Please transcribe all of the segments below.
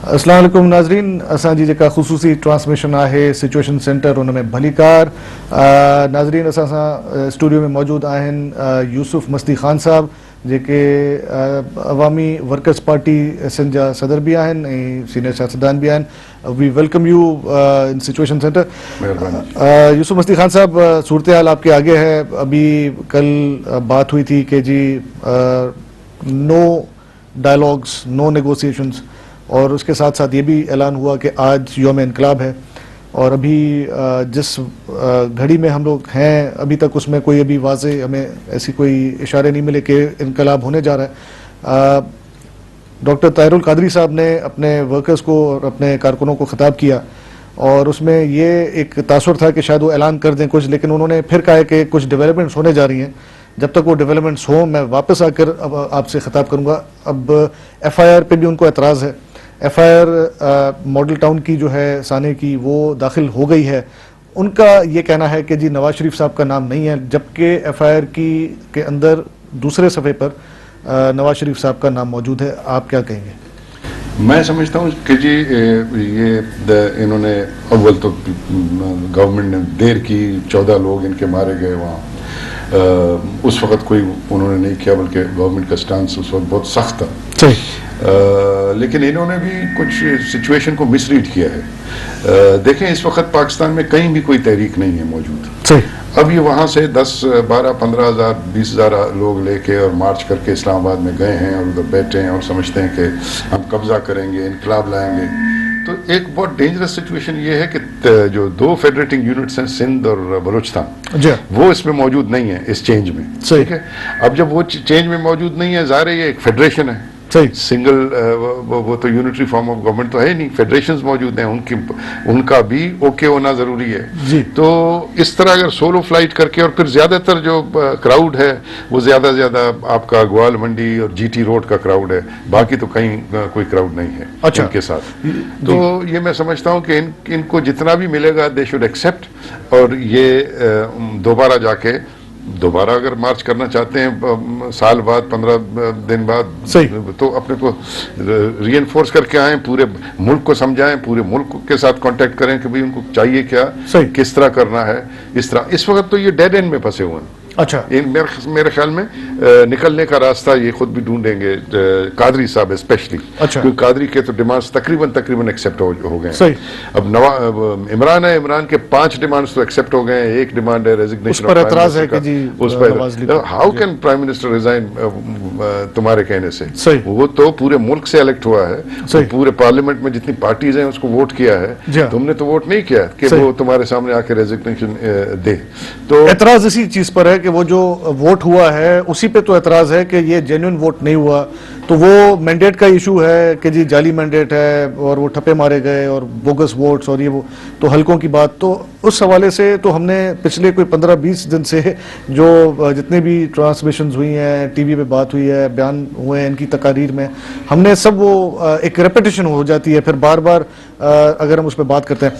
अस्सलाम वालेकुम नाज़रीन, असांजी जेका ख़ुसूसी ट्रांसमिशन आहे सिचुएशन सेंटर उन में भलीकार। नाज़रीन असां सां स्टूडियो में मौजूद आहिनि यूसुफ मस्ती ख़ान साहब JK Awami workers party Sindh जा सदर भी आहिनि ऐं सीनियर सियासतदान भी आहिनि। We welcome you in situation centre. Yusuf Masti Khan साहब, सूरत हाल आपके आगे है। अभी कल बात हुई थी कि जी नो डायलॉग्स, नो नेगोशिएशंस, और उसके साथ साथ ये भी ऐलान हुआ कि आज यौम इनकलाब है। और अभी जिस घड़ी में हम लोग हैं अभी तक उसमें कोई अभी वाज़े हमें ऐसी कोई इशारे नहीं मिले कि इनकलाब होने जा रहा है। डॉक्टर ताहिरुल कादरी साहब ने अपने वर्कर्स को और अपने कारकुनों को खिताब किया और उसमें ये एक तासुर था कि शायद वो ऐलान कर दें कुछ, लेकिन उन्होंने फिर कहा है कि कुछ डेवलपमेंट्स होने जा रही हैं। जब तक वो डेवलपमेंट्स हों मैं वापस आकर अब आपसे खिताब करूँगा। अब FIR पे भी उनको एतराज़ है। FIR मॉडल टाउन की जो है साने की वो दाखिल हो गई है। उनका ये कहना है कि जी नवाज शरीफ साहब का नाम नहीं है, जबकि FIR के अंदर दूसरे सफ़े पर नवाज शरीफ साहब का नाम मौजूद है। आप क्या कहेंगे? मैं समझता हूँ कि जी ये इन्होंने अव्वल तो गवर्नमेंट ने देर की, 14 लोग इनके मारे गए वहाँ। उस वक़्त कोई उन्होंने नहीं किया, बल्कि गवर्नमेंट का स्टांस उस वक्त बहुत सख्त था। लेकिन इन्होंने भी कुछ सिचुएशन को मिसरीड किया है। देखें, इस वक्त पाकिस्तान में कहीं भी कोई तहरीक नहीं है मौजूद। अब ये वहाँ से 10, 12, 15 हज़ार, 20 हज़ार लोग लेके और मार्च करके इस्लामाबाद में गए हैं और उधर बैठे हैं और समझते हैं कि हम कब्जा करेंगे, इनकलाब लाएंगे। तो एक बहुत डेंजरस सिचुएशन ये है कि जो 2 फेडरेटिंग यूनिट्स हैं, सिंध और बलूचिस्तान, वो इसमें मौजूद नहीं है इस चेंज में। ठीक है, अब जब वो चेंज में मौजूद नहीं है, ज़ाहिर है ये एक फेडरेशन है, सिंगल वो तो यूनिटरी फॉर्म ऑफ गवर्नमेंट तो है नहीं, फेडरेशंस मौजूद हैं, उनका भी ओके होना जरूरी है। तो इस तरह अगर सोलो फ्लाइट करके, और फिर ज्यादातर जो क्राउड है वो ज्यादा से ज्यादा आपका ग्वाल मंडी और GT रोड का क्राउड है, बाकी तो कहीं कोई क्राउड नहीं है। अच्छा। इनके साथ तो ये मैं समझता हूँ कि इनको जितना भी मिलेगा दे शुड एक्सेप्ट, और ये दोबारा अगर मार्च करना चाहते हैं साल बाद, 15 दिन बाद, तो अपने को रीइंफोर्स करके आए, पूरे मुल्क को समझाएं, पूरे मुल्क के साथ कांटेक्ट करें कि भाई उनको चाहिए क्या, किस तरह करना है। इस वक्त तो ये डेड एंड में फंसे हुए हैं। अच्छा, मेरे ख्याल में निकलने का रास्ता ये खुद भी ढूंढेंगे, कादरी साहब स्पेशली। अच्छा। क्योंकि कादरी के तो डिमांड्स तकरीबन एक्सेप्ट हो गए हैं। अब इमरान है, इमरान के 5 डिमांड्स तो एक्सेप्ट हो गए हैं। एक डिमांड है रेजिग्नेशन, उस पर एतराज है कि जी उस पर how can prime minister resign तुम्हारे कहने से। वो तो पूरे मुल्क से इलेक्ट हुआ है, तो पूरे पार्लियामेंट में जितनी पार्टीज हैं उसको वोट किया है, तुमने तो वोट नहीं किया कि वो तुम्हारे सामने आके रेजिग्नेशन दे। तो एतराज इसी चीज पर है कि वो जो वोट हुआ है उसी पे तो एतराज है कि ये जेन्युइन वोट नहीं हुआ। तो वो मैंडेट का इशू है कि जी जाली मैंडेट है और वो ठप्पे मारे गए और बोगस वोट्स और ये वो, तो हल्कों की बात। तो उस हवाले से तो हमने पिछले कोई 15-20 दिन से जो जितने भी ट्रांसमिशंस हुई हैं, टीवी पे बात हुई है, बयान हुए हैं इनकी तकारीर में, हमने सब वो एक रेपिटेशन हो जाती है, फिर बार बार अगर हम उस पर बात करते हैं।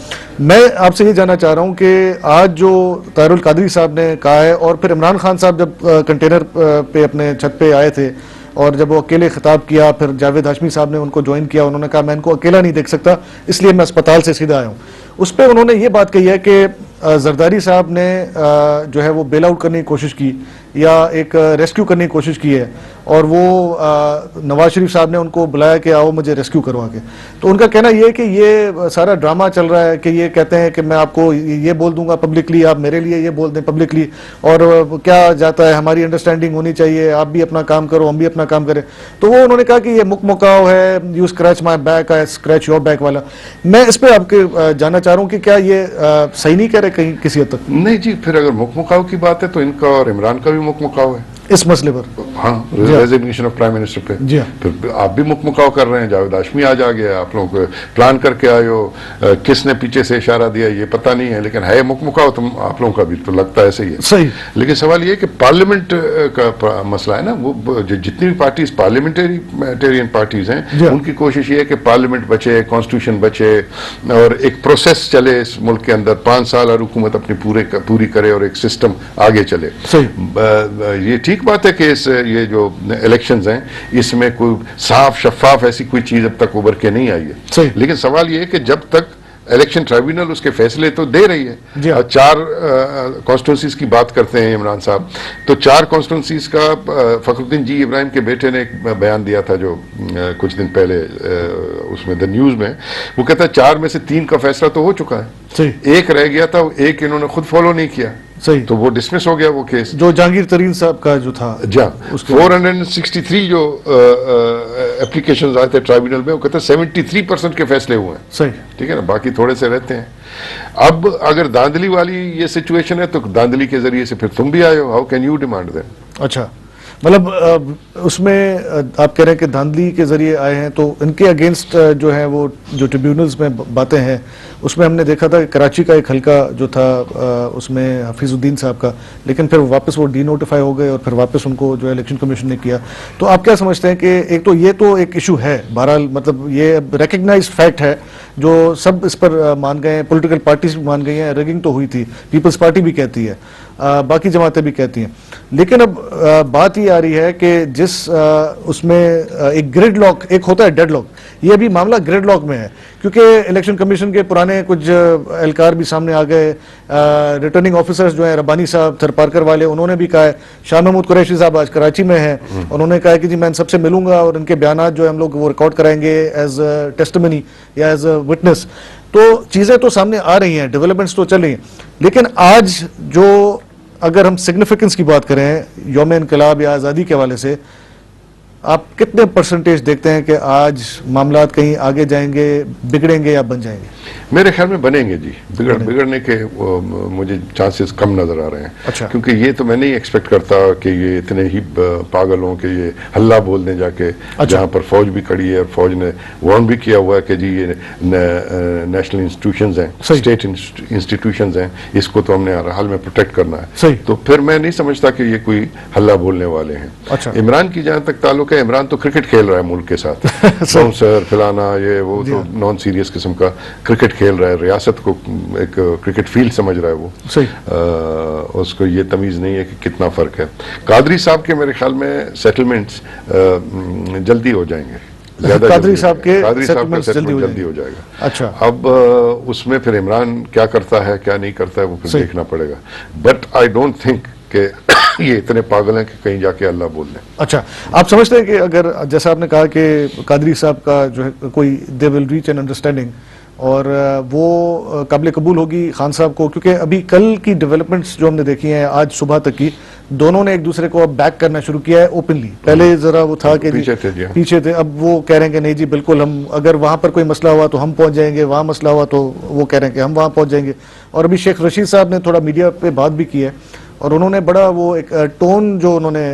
मैं आपसे ये जानना चाह रहा हूँ कि आज जो ताहिरुल कादरी साहब ने कहा है, और फिर इमरान खान साहब जब कंटेनर पे अपने छत पे आए थे और जब वो अकेले खिताब किया, फिर जावेद हाशमी साहब ने उनको ज्वाइन किया, उन्होंने कहा मैं इनको अकेला नहीं देख सकता, इसलिए मैं अस्पताल से सीधा आया हूँ। उस पर उन्होंने ये बात कही है कि जरदारी साहब ने जो है वो बेल आउट करने की कोशिश की या एक रेस्क्यू करने की कोशिश की है, और वो नवाज शरीफ साहब ने उनको बुलाया कि आओ मुझे रेस्क्यू करवा के। तो उनका कहना ये है कि ये सारा ड्रामा चल रहा है, कि ये कहते हैं कि मैं आपको ये बोल दूंगा पब्लिकली, आप मेरे लिए ये बोल दें पब्लिकली, और क्या जाता है, हमारी अंडरस्टैंडिंग होनी चाहिए, आप भी अपना काम करो, हम भी अपना काम करें। तो वो उन्होंने कहा कि ये मुकमुकाव है, you scratch my back, I scratch your back वाला। मैं इस पर आपके जानना चाह रहा हूँ कि क्या ये सही नहीं कह रहे कहीं किसी हद तक? नहीं जी, फिर अगर मुकमुकाव की बात है तो इनका और इमरान का भी मुकमुकाव है इस मसले पर। हाँ, रेजिग्नेशन ऑफ प्राइम मिनिस्टर पे। जी हाँ। फिर आप भी मुकमुकाव कर रहे हैं, जावेद हाशमी आज आ गया, आप लोगों को प्लान करके आए हो, किसने पीछे से इशारा दिया ये पता नहीं है, लेकिन है मुकमुकाव तुम आप लोगों का भी, तो लगता है ऐसे ही है। सही। लेकिन सवाल ये कि पार्लियामेंट का मसला है ना, वो जितनी भी पार्टीज पार्लियामेंटेरियन पार्टीज हैं, उनकी कोशिश ये है कि पार्लियामेंट बचे, कॉन्स्टिट्यूशन बचे, और एक प्रोसेस चले इस मुल्क के अंदर, 5 साल और हुकूमत अपनी पूरी करे और एक सिस्टम आगे चले। सही। ये ठीक ठीक बात है कि ये जो इलेक्शंस हैं इसमें कोई साफ शफाफ ऐसी कोई चीज अब तक उभर के नहीं आई है, लेकिन सवाल ये है कि जब तक इलेक्शन ट्राइब्यूनल उसके फैसले तो दे रही है। और 4 कॉन्स्टिट्यूंसीज की बात करते हैं इमरान साहब, तो 4 कॉन्स्टिट्यूंसीज का फखरुद्दीन जी इब्राहिम के बेटे ने एक बयान दिया था जो कुछ दिन पहले उसमें द न्यूज में, वो कहता है 4 में से 3 का फैसला तो हो चुका है, एक रह गया था, एक इन्होंने खुद फॉलो नहीं किया, सही, तो वो डिसमिस हो गया वो केस जो जहांगीर तरीन साहब का जो था। 463 जो एप्लीकेशन आए थे ट्राइब्यूनल में, वो कहते हैं 73% के फैसले हुए हैं, सही, ठीक है ना, बाकी थोड़े से रहते हैं। अब अगर धांधली वाली ये सिचुएशन है तो धांधली के जरिए से फिर तुम भी आए हो, how can you demand that? अच्छा, मतलब उसमें आप कह रहे हैं कि धांधली के जरिए आए हैं, तो इनके अगेंस्ट जो है वो जो ट्रिब्यूनल्स में बातें हैं, उसमें हमने देखा था कि कराची का एक हल्का जो था उसमें हफीजुद्दीन साहब का, लेकिन फिर वापस वो डीनोटिफाई हो गए और फिर वापस उनको जो इलेक्शन कमीशन ने किया। तो आप क्या समझते हैं कि एक तो ये तो एक इशू है, बहरहाल मतलब ये रिकग्नाइज्ड फैक्ट है, जो सब इस पर मान गए हैं, पॉलिटिकल पार्टीज मान गई हैं, रिगिंग तो हुई थी, पीपल्स पार्टी भी कहती है, बाकी जमातें भी कहती हैं, लेकिन अब बात ये आ रही है कि जिस उसमें एक ग्रिड लॉक, एक होता है डेड लॉक, ये अभी मामला ग्रिड लॉक में है, क्योंकि इलेक्शन कमीशन के पुराने कुछ एहलकार भी सामने आ गए, रिटर्निंग ऑफिसर्स जो हैं रब्बानी साहब थरपारकर वाले, उन्होंने भी कहा है, शाह महमूद कुरैशी साहब आज कराची में हैं, उन्होंने कहा है कि जी मैं इन सबसे मिलूंगा और इनके बयान जो है हम लोग वो रिकॉर्ड कराएंगे एज टेस्टिमनी या एज विटनेस। तो चीजें तो सामने आ रही हैं, डेवलपमेंट्स तो चल रही हैं, लेकिन आज जो अगर हम सिग्निफिकेंस की बात करें यौम इनकलाब या आज़ादी के हवाले से, आप कितने परसेंटेज देखते हैं कि आज मामलात कहीं आगे जाएंगे, बिगड़ेंगे या बन जाएंगे? मेरे ख्याल में बनेंगे जी, बिगड़ने के मुझे चांसेस कम नजर आ रहे हैं। अच्छा। क्योंकि ये तो मैं नहीं एक्सपेक्ट करता कि ये इतने ही पागल हों कि ये हल्ला बोल दें जाके। अच्छा। जहां पर फौज भी खड़ी है और फौज ने वार्न भी किया हुआ है कि जी ये नेशनल इंस्टीट्यूशंस हैं, स्टेट इंस्टीट्यूशंस हैं, इसको तो हमने हर हाल में प्रोटेक्ट करना है। सही। तो फिर मैं नहीं समझता कि ये कोई हल्ला बोलने वाले हैं। अच्छा। इमरान की जहां तक ताल्लुक है, इमरान तो क्रिकेट खेल रहा है मुल्क के साथ, बाउंसर फलाना ये वो, तो नॉन सीरियस किस्म का क्रिकेट खेल रहा है, रियासत को एक क्रिकेट फील्ड समझ रहा है वो। सही। उसको ये तमीज नहीं है कि कितना फर्क है। कादरी साहब के मेरे ख्याल में सेटलमेंट्स जल्दी हो जाएंगे, कादरी साहब के सेटलमेंट जल्दी हो जाएगा। अच्छा। अब उसमें फिर इमरान क्या करता है क्या नहीं करता है वो फिर देखना पड़ेगा, बट आई डोंट थिंक कि ये इतने पागल हैं कि कहीं जाके अल्लाह बोल दें। अच्छा, आप समझते हैं कि अगर जैसा आपने कहा कि कादरी साहब का जो है कोई they will reach an understanding और वो काबिल कबूल होगी खान साहब को, क्योंकि अभी कल की डेवलपमेंट्स जो हमने देखी हैं आज सुबह तक की, दोनों ने एक दूसरे को अब बैक करना शुरू किया है ओपनली। पहले जरा वो था कि पीछे थे, अब वो कह रहे हैं कि नहीं जी बिल्कुल, हम अगर वहां पर कोई मसला हुआ तो हम पहुंच जाएंगे, वहां मसला हुआ तो वो कह रहे हैं कि हम वहां पहुंच जाएंगे। और अभी शेख रशीद साहब ने थोड़ा मीडिया पे बात भी की है और उन्होंने बड़ा वो एक टोन जो उन्होंने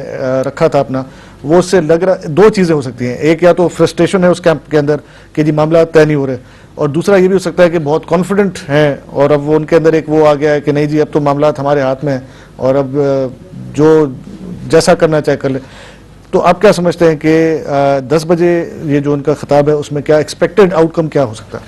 रखा था अपना, वो उससे लग रहा दो चीजें हो सकती हैं, एक या तो फ्रस्ट्रेशन है उस कैंप के अंदर कि जी मामला तय नहीं हो रहे, और दूसरा ये भी हो सकता है कि बहुत कॉन्फिडेंट हैं और अब वो उनके अंदर एक वो आ गया है कि नहीं जी अब तो मामला हमारे हाथ में है और अब जो जैसा करना चाहे कर ले। तो आप क्या समझते हैं कि 10 बजे ये जो उनका खिताब है उसमें क्या एक्सपेक्टेड आउटकम क्या हो सकता है?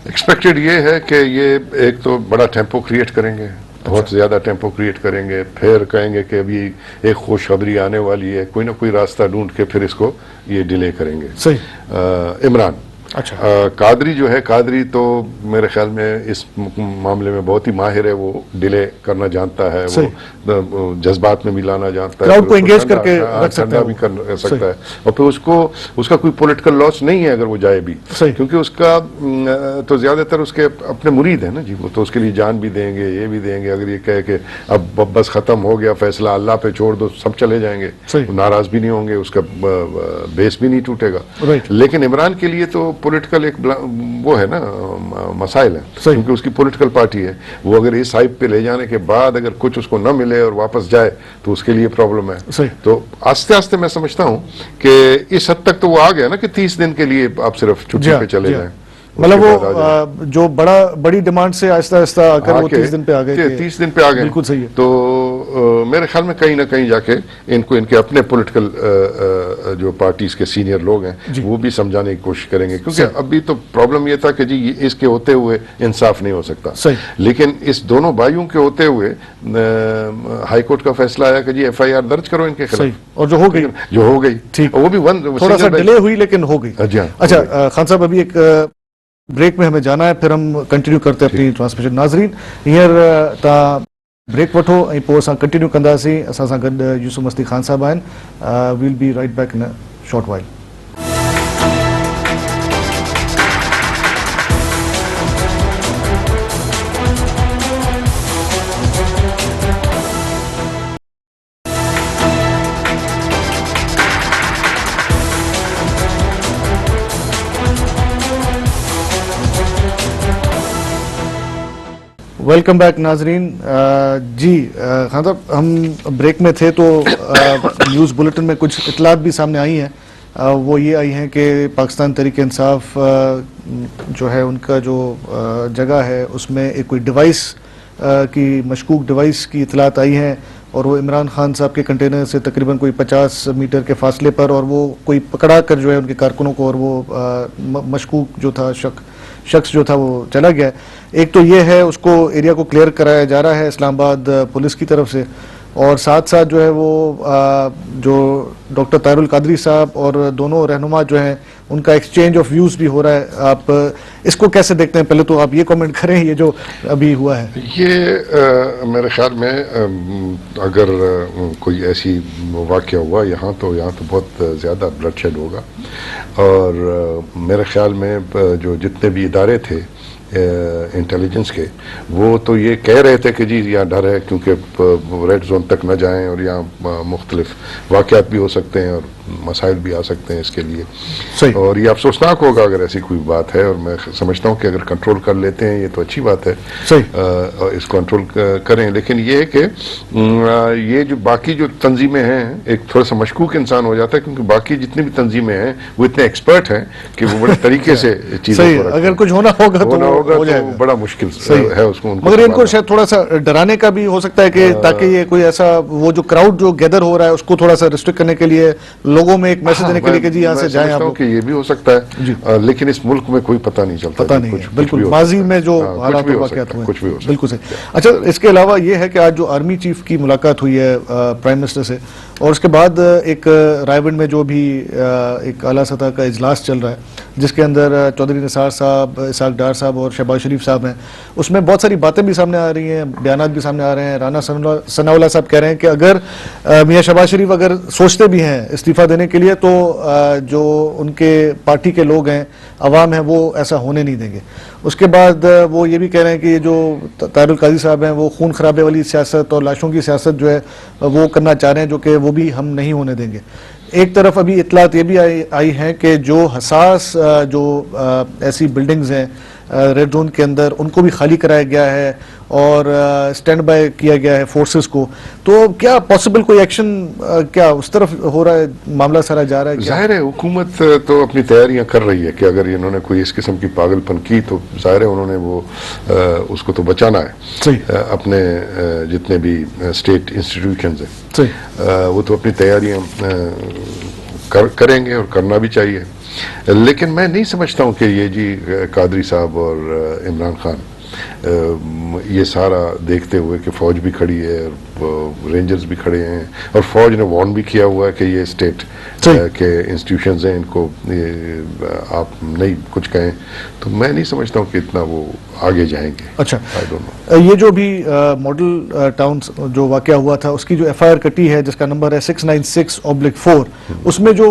एक्सपेक्टेड ये है कि ये एक तो बड़ा टेम्पो क्रिएट करेंगे, बहुत ज्यादा टेम्पो क्रिएट करेंगे, फिर कहेंगे कि अभी एक खुशखबरी आने वाली है, कोई ना कोई रास्ता ढूंढ के फिर इसको ये डिले करेंगे। सही। इमरान। अच्छा। कादरी जो है, कादरी तो मेरे ख्याल में इस मामले में बहुत ही माहिर है, वो डिले करना जानता है, वो जज्बात में मिलाना जानता है, क्राउड को एंगेज करके रख सकता है, भी कर सकता है, और फिर उसका कोई पॉलिटिकल लॉस नहीं है अगर वो जाए भी, क्योंकि उसका तो ज्यादातर उसके अपने मुरीद है ना जी, वो तो उसके लिए जान भी देंगे, ये भी देंगे। अगर ये कहे कि अब बस खत्म हो गया फैसला, अल्लाह पे छोड़ दो, सब चले जाएंगे, नाराज भी नहीं होंगे, उसका बेस भी नहीं टूटेगा। लेकिन इमरान के लिए तो पॉलिटिकल एक वो है ना मसाइल है, क्योंकि उसकी पॉलिटिकल पार्टी है, वो अगर इस हाइप पे ले जाने के बाद अगर कुछ उसको न मिले और वापस जाए तो उसके लिए प्रॉब्लम है। तो आस्ते आस्ते मैं समझता हूं कि इस हद तक तो वो आ गया ना कि 30 दिन के लिए आप सिर्फ छुट्टी पे चले जाएं, मतलब वो जो बड़ी डिमांड से आहिस्ता आहिस्ता आकर वो 30 दिन पे आ गए। 30 दिन पे आ गए, बिल्कुल सही है। तो मेरे ख्याल में कहीं ना कहीं जाके इनको इनके अपने पॉलिटिकल जो पार्टीज के सीनियर लोग हैं वो भी समझाने की कोशिश करेंगे, क्योंकि अभी तो प्रॉब्लम ये था कि जी इसके होते हुए इंसाफ नहीं हो सकता, लेकिन इस दोनों भाइयों के होते हुए हाई कोर्ट का फैसला आया कि जी FIR दर्ज करो इनके खिलाफ, और जो हो गई ठीक, वो भी थोड़ा सा डिले हुई लेकिन हो गई। अच्छा खान साहब, अभी एक ब्रेक में हमें जाना है, फिर हम कंटिन्यू करते हैं अपनी ट्रांसमिशन। नाज़रीन हींअर तव्हां ब्रेक वठो ऐं पोइ असां कंटिन्यू कंदासीं। असां सां गॾु यूसुफ मस्ती खान साहब आहिनि। We'll be right back in a short while. Welcome back नाजरीन। जी खान साहब, हम ब्रेक में थे तो न्यूज़ बुलेटिन में कुछ इतलात भी सामने आई हैं। वो ये आई हैं कि पाकिस्तान तहरीक इंसाफ जो है उनका जो जगह है उसमें एक कोई डिवाइस की मशकूक डिवाइस की इतलात आई हैं, और वो इमरान खान साहब के कंटेनर से तकरीबन कोई 50 मीटर के फासले पर, और वो कोई पकड़ा कर जो है उनके कारकुनों को, और वो मशकूक जो था शख्स जो था वो चला गया। एक तो ये है, उसको एरिया को क्लियर कराया जा रहा है इस्लामाबाद पुलिस की तरफ से, और साथ साथ जो है वो जो डॉक्टर ताहिरुल कादरी साहब और दोनों रहनुमा जो हैं उनका एक्सचेंज ऑफ व्यूज़ भी हो रहा है। आप इसको कैसे देखते हैं? पहले तो आप ये कमेंट करें, ये जो अभी हुआ है। ये मेरे ख्याल में अगर कोई ऐसी वाक़या हुआ यहाँ तो बहुत ज़्यादा ब्लडशेड होगा, और मेरे ख्याल में जो जितने भी इदारे थे इंटेलिजेंस के, वो तो ये कह रहे थे कि जी यहाँ डर है क्योंकि रेड जोन तक न जाएं और यहाँ मुख्तलिफ वाक़यात भी हो सकते हैं और मसाइल भी आ सकते हैं इसके लिए। सही। और ये अफसोसनाक होगा अगर ऐसी कोई बात है, और मैं समझता हूँ कि अगर कंट्रोल कर लेते हैं ये तो अच्छी बात है। सही। इसको कंट्रोल करें, लेकिन ये है कि ये जो बाकी जो तंजीमें हैं, एक थोड़ा सा मशकूक इंसान हो जाता है, क्योंकि बाकी जितनी भी तंजीमें हैं वो इतने एक्सपर्ट हैं कि वो बड़े तरीके से चीज़ों को अगर कुछ होना होगा तो बड़ा मुश्किल है उसको। मगर इनको शायद थोड़ा सा डराने का भी हो सकता है कि ताकि ये कोई ऐसा वो जो क्राउड जो गैदर हो रहा है उसको थोड़ा सा रिस्ट्रिक्ट करने के लिए, लोगों में एक मैसेज देने के लिए कि जी यहाँ से जाएं आप। कि ये भी हो सकता है, लेकिन इस मुल्क में कोई पता नहीं चलता, पता नहीं है बिल्कुल माजी में जो हालात वाक़यात हुए, कुछ भी हो सकता है। बिल्कुल सही। अच्छा, इसके अलावा ये है कि आज जो आर्मी चीफ की मुलाकात हुई है प्राइम मिनिस्टर से, और उसके बाद एक रायबंड में जो भी एक आला सतह का इजलास चल रहा है जिसके अंदर चौधरी निसार साहब, इसाक डार साहब और शहबाज शरीफ साहब हैं, उसमें बहुत सारी बातें भी सामने आ रही हैं, बयानात भी सामने आ रहे हैं। राना सनाउल्लाह साहब कह रहे हैं कि अगर मियां शहबाज शरीफ अगर सोचते भी हैं इस्तीफ़ा देने के लिए तो जो उनके पार्टी के लोग हैं, अवाम है, वो ऐसा होने नहीं देंगे। उसके बाद वो ये भी कह रहे हैं कि ये जो ताहिरुल कादरी साहब हैं वो खून खराबे वाली सियासत और लाशों की सियासत जो है वो करना चाह रहे हैं, जो कि वो भी हम नहीं होने देंगे। एक तरफ अभी इतलात ये भी आई हैं कि जो हसास जो ऐसी बिल्डिंग्स हैं रेड जोन के अंदर, उनको भी खाली कराया गया है और स्टैंड बाय किया गया है फोर्सेस को। तो क्या पॉसिबल कोई एक्शन क्या उस तरफ हो रहा है, मामला सारा जा रहा है? जाहिर है हुकूमत तो अपनी तैयारियां कर रही है कि अगर इन्होंने कोई इस किस्म की पागलपन की तो जाहिर है उन्होंने वो उसको तो बचाना है। अपने जितने भी स्टेट इंस्टीट्यूशंस हैं वो तो अपनी तैयारियां करेंगे और करना भी चाहिए। लेकिन मैं नहीं समझता हूँ कि ये जी कादरी साहब और इमरान खान ये सारा देखते हुए कि फौज भी खड़ी है और रेंजर्स भी खड़े हैं और फौज ने वार्न भी किया हुआ है कि ये स्टेट के इंस्टीट्यूशंस हैं, इनको आप नहीं कुछ कहें, तो मैं नहीं समझता हूँ कि इतना वो आगे जाएंगे। अच्छा, आई डोंट नो। ये जो भी मॉडल टाउन जो वाकया हुआ था उसकी जो FIR कटी है जिसका नंबर है 696/4, उसमें जो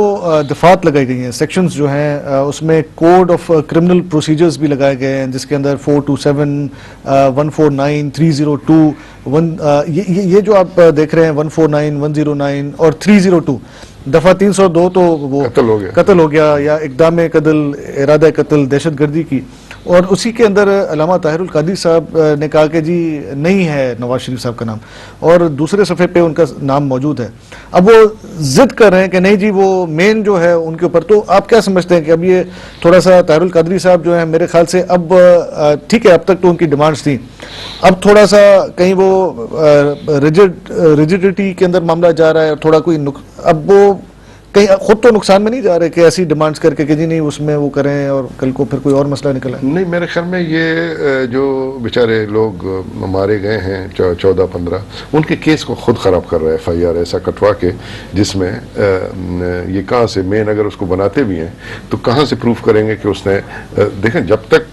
दफात लगाई गई हैं, सेक्शंस जो हैं, उसमें कोड ऑफ क्रिमिनल प्रोसीजर्स भी लगाए गए हैं जिसके अंदर 427, 149, 302, ये जो आप देख रहे हैं 149, 109 और 302, दफा 302 तो वो कत्ल हो गया या इक़दाम कत्ल, इरादा कत्ल, दहशत गर्दी की, और उसी के अंदर अल्लामा ताहिरुल कादरी साहब ने कहा कि जी नहीं है नवाज शरीफ साहब का नाम, और दूसरे सफ़े पे उनका नाम मौजूद है। अब वो जिद कर रहे हैं कि नहीं जी वो मेन जो है उनके ऊपर। तो आप क्या समझते हैं कि अब ये थोड़ा सा ताहिरुल कादरी साहब जो है मेरे ख्याल से अब ठीक है, अब तक तो उनकी डिमांड्स थी, अब थोड़ा सा कहीं वो रिजिडिटी के अंदर मामला जा रहा है, और थोड़ा कोई अब वो कहीं खुद तो नुकसान में नहीं जा रहे कि ऐसी डिमांड्स करके कि जी नहीं उसमें वो करें और कल को फिर कोई और मसला निकला है? नहीं, मेरे ख्याल में ये जो बेचारे लोग मारे गए हैं 14-15, उनके केस को खुद ख़राब कर रहा है FIR ऐसा कटवा के, जिसमें ये कहाँ से मेन अगर उसको बनाते भी हैं तो कहाँ से प्रूफ करेंगे कि उसने देखें, जब तक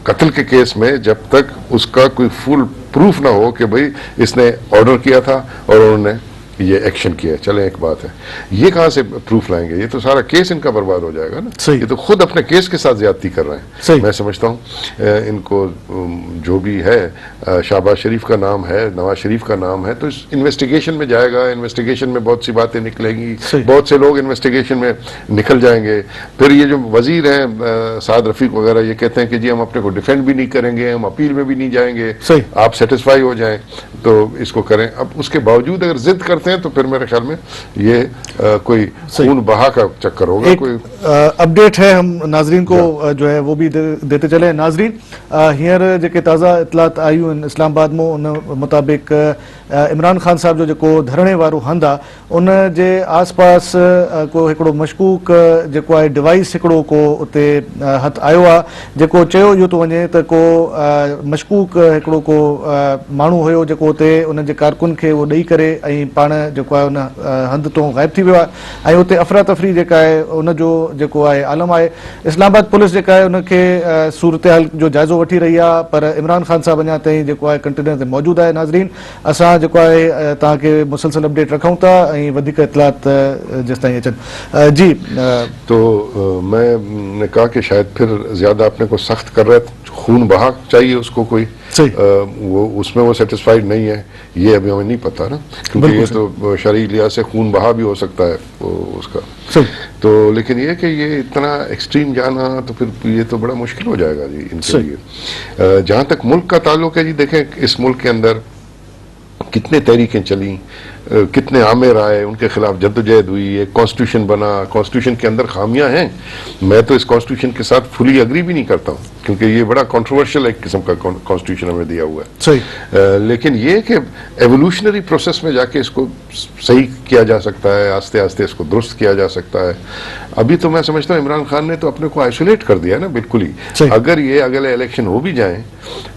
कत्ल के केस में जब तक उसका कोई फुल प्रूफ ना हो कि भाई इसने ऑर्डर किया था और उन्होंने ये एक्शन किया, चले एक बात है, ये कहाँ से प्रूफ लाएंगे? ये तो सारा केस इनका बर्बाद हो जाएगा ना। ये तो खुद अपने केस के साथ ज्यादती कर रहे हैं। मैं समझता हूँ इनको जो भी है, शहबाज शरीफ का नाम है, नवाज शरीफ का नाम है, तो इस इन्वेस्टिगेशन में जाएगा, इन्वेस्टिगेशन में बहुत सी बातें निकलेंगी, बहुत से लोग इन्वेस्टिगेशन में निकल जाएंगे। फिर ये जो वजीर हैं साद रफीक वगैरह, ये कहते हैं कि जी हम अपने को डिफेंड भी नहीं करेंगे, हम अपील में भी नहीं जाएंगे, आप सेटिस्फाई हो जाएं तो इसको करें। अब उसके बावजूद अगर जिद करते हैं तो फिर मेरे ख्याल में ये कोई खून बहा का चक्कर होगा। एक कोई अपडेट है, हम नाजरीन को जो है वो भी देते चले। नाजरीन, हींअर जेके ताज़ा इतलात आयूं आहिनि इस्लामाबाद में, उन मुताबिक इमरान खान साहब जो धरणे वारो हंध आहे उन जे आस पास को हिकिड़ो मशकूक जेको आहे डिवाइस हिकिड़ो को उते हथ आयो आहे, जेको चयो इहो थो वञे त को मशकूक हिकिड़ो को माण्हू हुयो जेको उते उन जे कारकुन खे उहो ॾेई करे ऐं पाण जेको आहे उन हंध तो ग़ाइब थी वियो आहे ऐं उते अफ़रा तफ़री जेका आहे उनजो जेको आहे आलम आहे। इस्लामाबाद पुलिस जेका आहे उनखे सूरत हाल जो जाइज़ो वठी रही आहे, पर इमरान खान साहब अञा ताईं जेको आहे कंटेनर ते मौजूदु आहे। नाज़रीन, असां जेको आहे तव्हांखे मुसलसल अपडेट रखूं था ऐं वधीक इतलात जेसि ताईं अचनि। जी, तो मैंने कहा कि शायद फिर ज्यादा अपने को सख्त कर रहा है, खून बहा चाहिए उसको कोई, वो उसमें वो सेटिस्फाइड नहीं है, ये अभी हमें नहीं पता ना, क्योंकि ये तो शरई लिहाज से खून बहा भी हो सकता है उसका। तो लेकिन ये कि ये इतना एक्सट्रीम जाना तो फिर ये तो बड़ा मुश्किल हो जाएगा जी इनके लिए। जहाँ तक मुल्क का ताल्लुक है जी, देखें इस मुल्क के अंदर कितने तहरीकें चली, कितने आमिर आए, उनके खिलाफ जद्दोजहद हुई, एक कॉन्स्टिट्यूशन बना, कॉन्स्टिट्यूशन के अंदर खामियां हैं। मैं तो इस कॉन्स्टिट्यूशन के साथ फुली अग्री भी नहीं करता हूँ, क्योंकि ये बड़ा कंट्रोवर्शियल एक किस्म का कॉन्स्टिट्यूशन हमें दिया हुआ है। लेकिन ये कि एवोल्यूशनरी प्रोसेस में जाके इसको सही किया जा सकता है, आस्ते आस्ते इसको दुरुस्त किया जा सकता है। अभी तो मैं समझता हूँ इमरान खान ने तो अपने को आइसोलेट कर दिया ना बिल्कुल ही। अगर ये अगले इलेक्शन हो भी जाए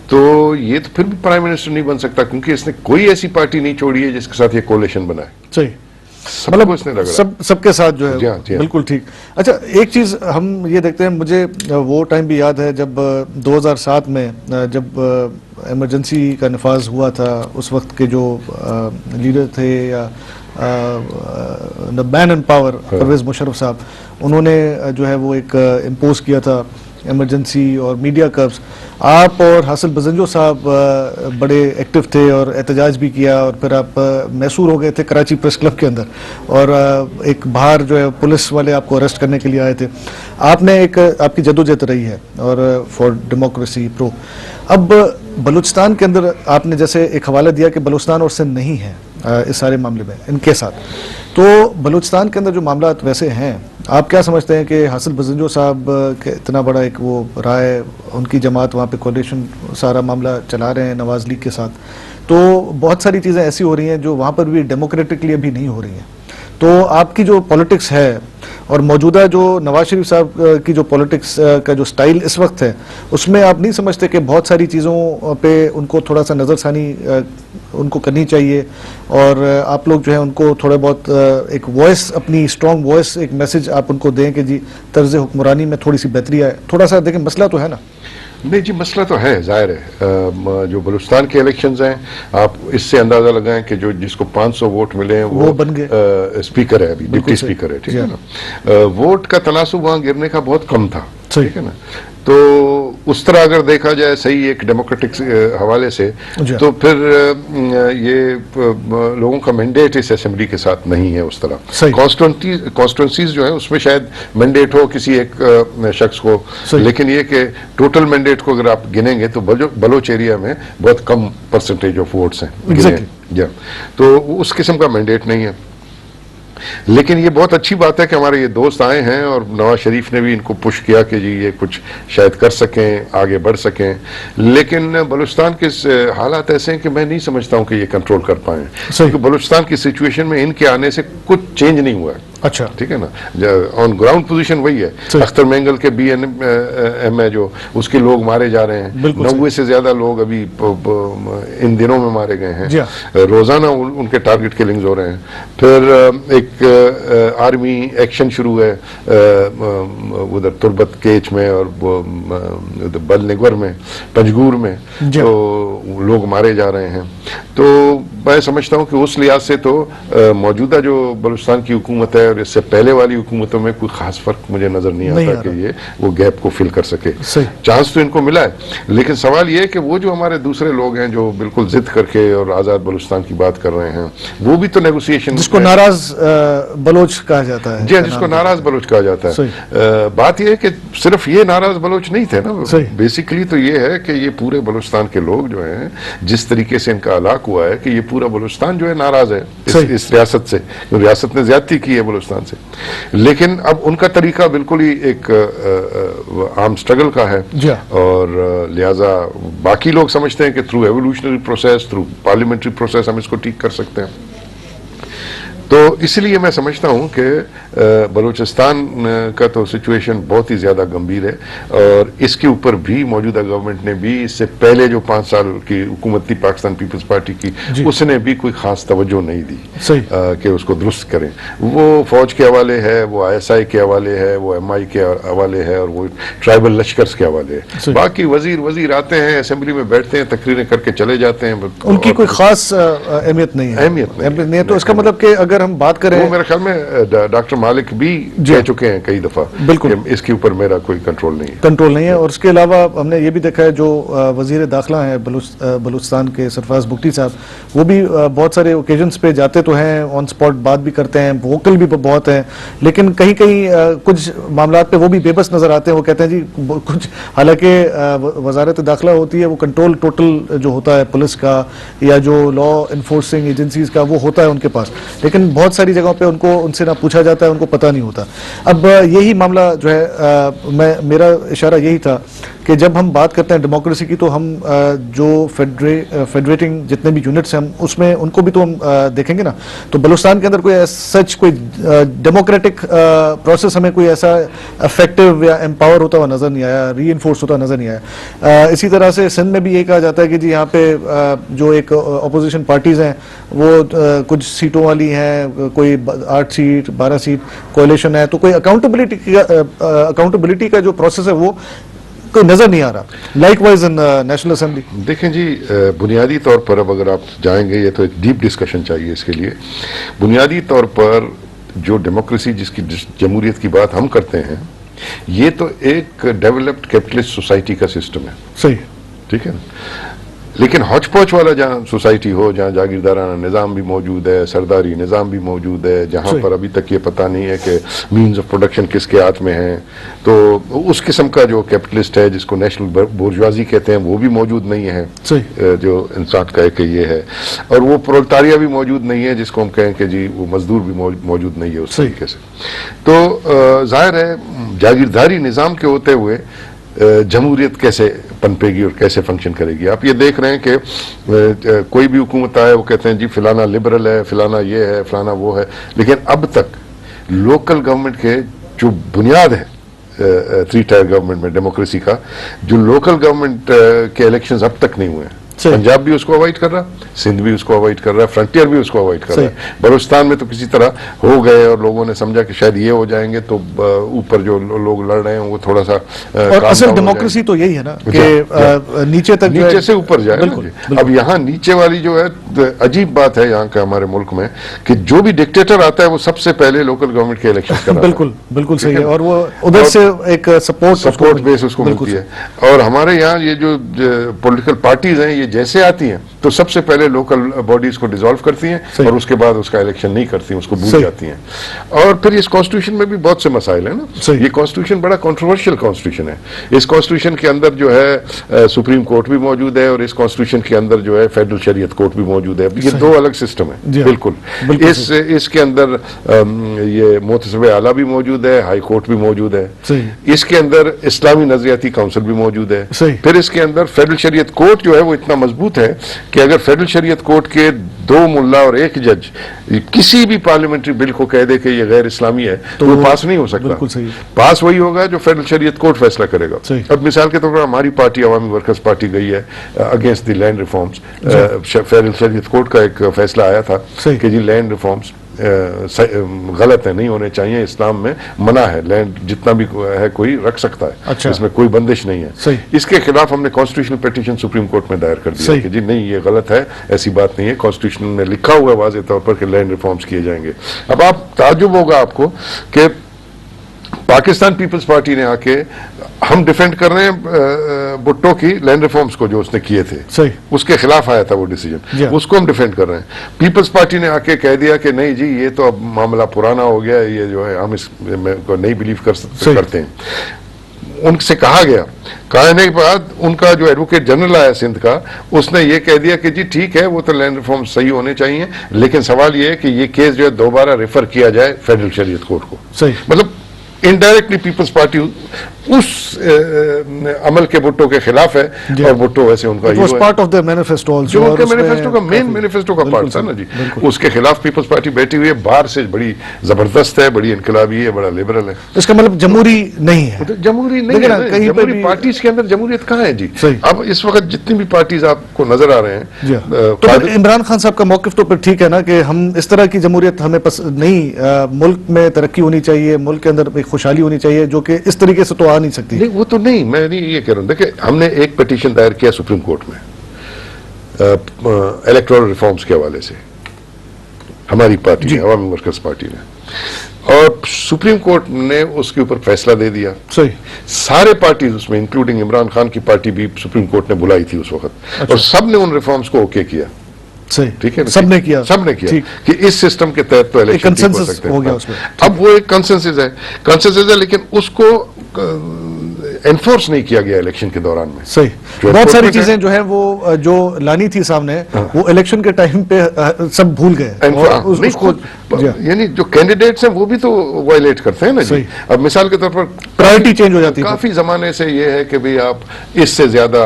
तो ये तो फिर भी प्राइम मिनिस्टर नहीं बन सकता, क्योंकि इसने कोई ऐसी पार्टी नहीं छोड़ी है जिसके साथ ये कोलिशन बनाए। सही, मतलब सबके साथ जो है। जी, बिल्कुल ठीक। अच्छा, एक चीज हम ये देखते हैं, मुझे वो टाइम भी याद है जब 2007 में जब इमरजेंसी का नफाज हुआ था, उस वक्त के जो लीडर थे या the man in power Pervez Musharraf साहब, उन्होंने जो है वो एक इम्पोज किया था इमरजेंसी और मीडिया कर्व्स। आप और हासिल बजंजो साहब बड़े एक्टिव थे और एहतजाज भी किया, और फिर आप मैसूर हो गए थे कराची प्रेस क्लब के अंदर, और एक बाहर जो है पुलिस वाले आपको अरेस्ट करने के लिए आए थे। आपने एक आपकी जदोजहद रही है और फॉर डेमोक्रेसी प्रो। अब बलूचिस्तान के अंदर आपने जैसे एक हवाला दिया कि बलूचिस्तान और सिंध नहीं है इस सारे मामले में इनके साथ, तो बलूचिस्तान के अंदर जो मामला वैसे हैं, आप क्या समझते हैं कि हासिल बजंजो साहब के इतना बड़ा एक वो राय, उनकी जमात वहाँ पे कोalition सारा मामला चला रहे हैं नवाज लीग के साथ, तो बहुत सारी चीज़ें ऐसी हो रही हैं जो वहाँ पर भी डेमोक्रेटिकली अभी नहीं हो रही हैं। तो आपकी जो पॉलिटिक्स है और मौजूदा जो नवाज शरीफ साहब की जो पॉलिटिक्स का जो स्टाइल इस वक्त है, उसमें आप नहीं समझते कि बहुत सारी चीज़ों पे उनको थोड़ा सा नज़रसानी उनको करनी चाहिए, और आप लोग जो है उनको थोड़ा बहुत एक वॉइस, अपनी स्ट्रॉन्ग वॉइस, एक मैसेज आप उनको दें कि जी तर्ज हुक्मरानी में थोड़ी सी बेहतरी आए? थोड़ा सा देखें, मसला तो है ना। नहीं जी, मसला तो है, जाहिर है। जो बलूचिस्तान के इलेक्शंस हैं, आप इससे अंदाजा लगाएं कि जो जिसको 500 वोट मिले हैं वो बन गए स्पीकर है, अभी डिप्टी स्पीकर है, ठीक है ना। वोट का तनासुब वहां गिरने का बहुत कम था, ठीक है ना। तो उस तरह अगर देखा जाए सही एक डेमोक्रेटिक हवाले से, तो फिर ये लोगों का मैंडेट इस असेंबली के साथ नहीं है उस तरह। कॉन्स्टिट्यूंसीज जो है उसमें शायद मैंडेट हो किसी एक शख्स को, लेकिन ये कि टोटल मैंडेट को अगर आप गिनेंगे तो बलोच एरिया में बहुत कम परसेंटेज ऑफ वोट्स हैं। तो उस किस्म का मैंडेट नहीं है। लेकिन ये बहुत अच्छी बात है कि हमारे ये दोस्त आए हैं और नवाज शरीफ ने भी इनको पुश किया कि जी ये कुछ शायद कर सकें, आगे बढ़ सकें। लेकिन बलूचिस्तान के हालात ऐसे हैं कि मैं नहीं समझता हूं कि ये कंट्रोल कर पाए, क्योंकि बलूचिस्तान की सिचुएशन में इनके आने से कुछ चेंज नहीं हुआ है। अच्छा, ठीक है ना, ऑन ग्राउंड पोजीशन वही है। अख्तर मेंगल के BNM है जो, उसके लोग मारे जा रहे हैं, 90 से ज्यादा लोग अभी इन दिनों में मारे गए हैं, रोजाना उनके टारगेट किलिंग्स हो रहे हैं। फिर एक आर्मी एक्शन शुरू है उधर तुर्बत केच में और बलनिगर में, पंजगूर में, तो लोग मारे जा रहे हैं। तो मैं समझता हूं कि उस लिहाज से तो मौजूदा जो बलूचिस्तान की हुकूमत है और इससे पहले वाली हुकूमतों में कोई खास फर्क मुझे नजर नहीं आता कि ये वो गैप को फिल कर सके। चांस तो इनको मिला है, लेकिन सवाल ये है कि वो जो हमारे दूसरे लोग हैं जो बिल्कुल जिद करके और आजाद बलूचिस्तान की बात कर रहे हैं, वो भी तो नेगोशिएशन, जिसको नाराज बलोच कहा जाता है, जी जिसको नाराज बलोच कहा जाता है। बात यह है कि सिर्फ ये नाराज बलोच नहीं थे ना, बेसिकली तो ये है कि ये पूरे बलूचिस्तान के लोग जो हैं, जिस तरीके से इनका हलाक हुआ है कि ये पूरा बलूचिस्तान जो है नाराज है इस रियासत से, रियासत ने ज्यादती की है बलूचिस्तान से। लेकिन अब उनका तरीका बिल्कुल ही एक आर्म स्ट्रगल का है, और लिहाजा बाकी लोग समझते हैं कि through evolutionary process, through parliamentary process हम इसको ठीक कर सकते हैं। तो इसलिए मैं समझता हूं कि बलूचिस्तान का तो सिचुएशन बहुत ही ज्यादा गंभीर है, और इसके ऊपर भी मौजूदा गवर्नमेंट ने भी इससे पहले जो 5 साल की हुकूमत थी पाकिस्तान पीपल्स पार्टी की, उसने भी कोई खास तवज्जो नहीं दी कि उसको दुरुस्त करें। वो फौज के हवाले है, वो ISI के हवाले है, वो MI के हवाले है, और वो ट्राइबल लश्कर्स के हवाले है। बाकी वजीर आते हैं, असेंबली में बैठते हैं, तकरीरें करके चले जाते हैं, उनकी कोई खास अहमियत नहीं है। तो इसका मतलब कि अगर हम बात करें, वो मेरे ख्याल में डॉक्टर मालिक भी कह चुके हैं कई दफा, बिल्कुल इसके ऊपर मेरा कोई कंट्रोल नहीं है। और उसके अलावा हमने ये भी देखा है जो वजीर दाखिला हैं बलूचिस्तान के सरफराज बुगटी साहब, वो भी बहुत सारे ओकेजन्स पे जाते तो हैं, ऑन स्पॉट बात भी करते हैं, वोकल भी बहुत हैं, लेकिन कहीं कहीं कुछ मामला पे वो भी बेबस नजर आते हैं। वो कहते हैं जी कुछ, हालांकि वजारत दाखिला होती है, वो कंट्रोल टोटल जो होता है पुलिस का या जो लॉ इन्फोर्सिंग एजेंसीज का, वो होता है उनके पास, लेकिन बहुत सारी जगहों पे उनसे ना पूछा जाता है, उनको पता नहीं होता। अब यही मामला जो है, मेरा इशारा यही था कि जब हम बात करते हैं डेमोक्रेसी की, तो हम जो फेडरेटिंग जितने भी यूनिट्स हैं, उसमें उनको भी तो हम देखेंगे ना। तो बलूचिस्तान के अंदर कोई सच कोई डेमोक्रेटिक प्रोसेस हमें कोई ऐसा इफेक्टिव या एम्पावर होता हुआ नजर नहीं आया, रीइंफोर्स होता नजर नहीं आया। इसी तरह से सिंध में भी ये कहा जाता है कि जी यहाँ पे जो एक अपोजिशन पार्टीज हैं वो कुछ सीटों वाली हैं, कोई 8 सीट 12 सीट कोalition है, तो कोई अकाउंटेबिलिटी का जो प्रोसेस है वो कोई नजर नहीं आ रहा। लाइकवाइज इन नेशनल असेंबली। देखें जी, बुनियादी तौर पर अब अगर आप जाएंगे, ये तो एक डीप डिस्कशन चाहिए इसके लिए। बुनियादी तौर पर जो डेमोक्रेसी, जिसकी जमहूरियत की बात हम करते हैं, ये तो एक डेवलप्ड कैपिटलिस्ट सोसाइटी का सिस्टम है, सही, ठीक है ना। लेकिन हौच-पौच वाला जहाँ सोसाइटी हो, जहाँ जागीरदाराना निज़ाम भी मौजूद है, सरदारी निज़ाम भी मौजूद है, जहाँ पर अभी तक ये पता नहीं है कि मीन्स ऑफ प्रोडक्शन किसके हाथ में है, तो उस किस्म का जो कैपिटलिस्ट है, जिसको नेशनल बुर्जुआजी कहते हैं, वो भी मौजूद नहीं है, जो इंसान कहे कि ये है। और वो प्रोलेटारिया भी मौजूद नहीं है, जिसको हम कहें कि जी वो मजदूर भी मौजूद नहीं है उस तरीके से। तो जाहिर है जागीरदारी निज़ाम के होते हुए जमहूरियत कैसे पनपेगी और कैसे फंक्शन करेगी। आप ये देख रहे हैं कि कोई भी हुकूमत आए, वो कहते हैं जी फिलाना लिबरल है, फिलाना ये है, फिलाना वो है, लेकिन अब तक लोकल गवर्नमेंट के जो बुनियाद है 3 टायर गवर्नमेंट में डेमोक्रेसी का, जो लोकल गवर्नमेंट के इलेक्शंस अब तक नहीं हुए हैं, पंजाब भी उसको अवॉइड कर रहा, सिंध भी उसको अवॉइड कर रहा है, फ्रंटियर भी उसको अवॉइड कर रहा है। बलूचिस्तान में तो किसी तरह हो गए और लोगों ने समझा कि शायद ये हो जाएंगे तो ऊपर जो लोग लड़ रहे हैं वो थोड़ा सा और असल डेमोक्रेसी तो यही है ना कि नीचे तक, नीचे से ऊपर जाए ना। अब यहाँ नीचे वाली जो है अजीब बात है यहाँ का हमारे मुल्क में कि जो भी डिक्टेटर आता है वो सबसे पहले लोकल गवर्नमेंट के इलेक्शन कराता है। बिल्कुल बिल्कुल सही है, और वो उधर से एक सपोर्ट बेस उसको मिलती है। और हमारे यहाँ ये जो पॉलिटिकल पार्टीज हैं ये जैसे आती हैं तो सबसे पहले लोकल बॉडीज को डिसॉल्व करती हैं और उसके बाद उसका इलेक्शन नहीं करती हैं, उसको भूल जाती हैं। और फिर इस कॉन्स्टिट्यूशन में भी बहुत से मसाइल हैं ना। ये कॉन्स्टिट्यूशन बड़ा कंट्रोवर्शियल कॉन्स्टिट्यूशन है। इस कॉन्स्टिट्यूशन के अंदर जो है सुप्रीम कोर्ट भी मौजूद है और इस कॉन्स्टिट्यूशन के अंदर जो है फेडरल शरीयत कोर्ट भी मौजूद है। ये दो अलग सिस्टम है बिल्कुल। इसके अंदर ये मोहतसब आला भी मौजूद है, हाई कोर्ट भी मौजूद है। इसके अंदर इस्लामी नजरियाती काउंसिल भी मौजूद है। फिर इसके अंदर फेडरल शरीयत कोर्ट जो है वो इतना मजबूत है कि अगर फेडरल शरीयत कोर्ट के 2 मुल्ला और 1 जज किसी भी पार्लियामेंट्री बिल को कह दे कि ये गैर इस्लामी है तो वो पास नहीं हो सकता। पास वही होगा जो फेडरल शरीयत कोर्ट फैसला करेगा। अब मिसाल के तौर पर हमारी पार्टी अवामी वर्कर्स पार्टी गई है against the land reforms. Federal शरीयत कोर्ट का एक फैसला आया था कि जी लैंड रिफॉर्म्स गलत है, नहीं होने चाहिए, इस्लाम में मना है, लैंड जितना भी है कोई रख सकता है, इसमें कोई बंदिश नहीं है। इसके खिलाफ हमने कॉन्स्टिट्यूशनल पिटीशन सुप्रीम कोर्ट में दायर कर दिया कि जी नहीं ये गलत है, ऐसी बात नहीं है, कॉन्स्टिट्यूशन में लिखा हुआ है वाज़ेह तौर पर कि लैंड रिफॉर्म्स किए जाएंगे। अब आप ताज्जुब होगा आपको कि पाकिस्तान पीपल्स पार्टी ने आके हम डिफेंड कर रहे हैं भुट्टो की लैंड रिफॉर्म्स को जो उसने किए थे, उसके खिलाफ आया था वो डिसीजन, उसको हम डिफेंड कर रहे हैं। पीपल्स पार्टी ने आके कह दिया कि नहीं जी ये तो अब मामला पुराना हो गया, ये जो है हम इसको नहीं बिलीव करते हैं। उनसे कहा गया, कहने के बाद उनका जो एडवोकेट जनरल आया सिंध का, उसने ये कह दिया कि जी ठीक है वो तो लैंड रिफॉर्म सही होने चाहिए, लेकिन सवाल ये है कि ये केस जो है दोबारा रेफर किया जाए फेडरल शरीयत कोर्ट को। मतलब इनडायरेक्टली पीपल्स पार्टी उस अमल के भुट्टो के खिलाफ है और भुट्टो वैसे उनका हीरो है। Part of the manifesto also, जो उनके मैनिफेस्टो का मेन मैनिफेस्टो का पार्ट था ना जी, उसके खिलाफ पीपल्स पार्टी बैठी हुई है, बाहर से बड़ी जबरदस्त है, बड़ी इनकलाबी है, बड़ा लिबरल है। इसका मतलब जमहूरी नहीं है, जमहूरी नहीं है, जमहूरी पार्टीज के अंदर जमहूरियत कहाँ है जी। अब इस वक्त जितनी भी पार्टीज आपको नजर आ रहे हैं, तो इमरान खान साहब का मौकिफ तो फिर ठीक है ना कि हम इस तरह की जमहूरियत हमें नहीं, मुल्क में तरक्की होनी चाहिए, मुल्क के अंदर खुशहाली होनी चाहिए, जो कि इस तरीके से तो आ नहीं सकती। नहीं वो तो नहीं, मैं नहीं ये कह रहा हूं। देखिए हमने एक पिटीशन दायर किया सुप्रीम कोर्ट में इलेक्टोरल रिफॉर्म्स के हवाले से, हमारी पार्टी ने, अवामी वर्कर्स पार्टी ने, और सुप्रीम कोर्ट ने उसके ऊपर फैसला दे दिया। सारे पार्टीज उसमें इंक्लूडिंग इमरान खान की पार्टी भी सुप्रीम कोर्ट ने बुलाई थी उस वक्त, और सबने उन रिफॉर्म्स को ओके किया। ठीक है, सबने किया कि इस सिस्टम के तहत तो इलेक्शन हो सकते हैं। अब वो एक कंसेंसस है, लेकिन उसको एनफोर्स नहीं किया गया इलेक्शन के दौरान में। सही, बहुत सारी चीजें जो है वो जो लानी थी सामने, वो इलेक्शन के टाइम पे सब भूल गए। यानी जो कैंडिडेट्स हैं वो भी तो वायलेट करते हैं ना जी। अब मिसाल के तौर पर प्रायोरिटी चेंज हो जाती है। काफी जमाने से ये है कि भाई आप इससे ज्यादा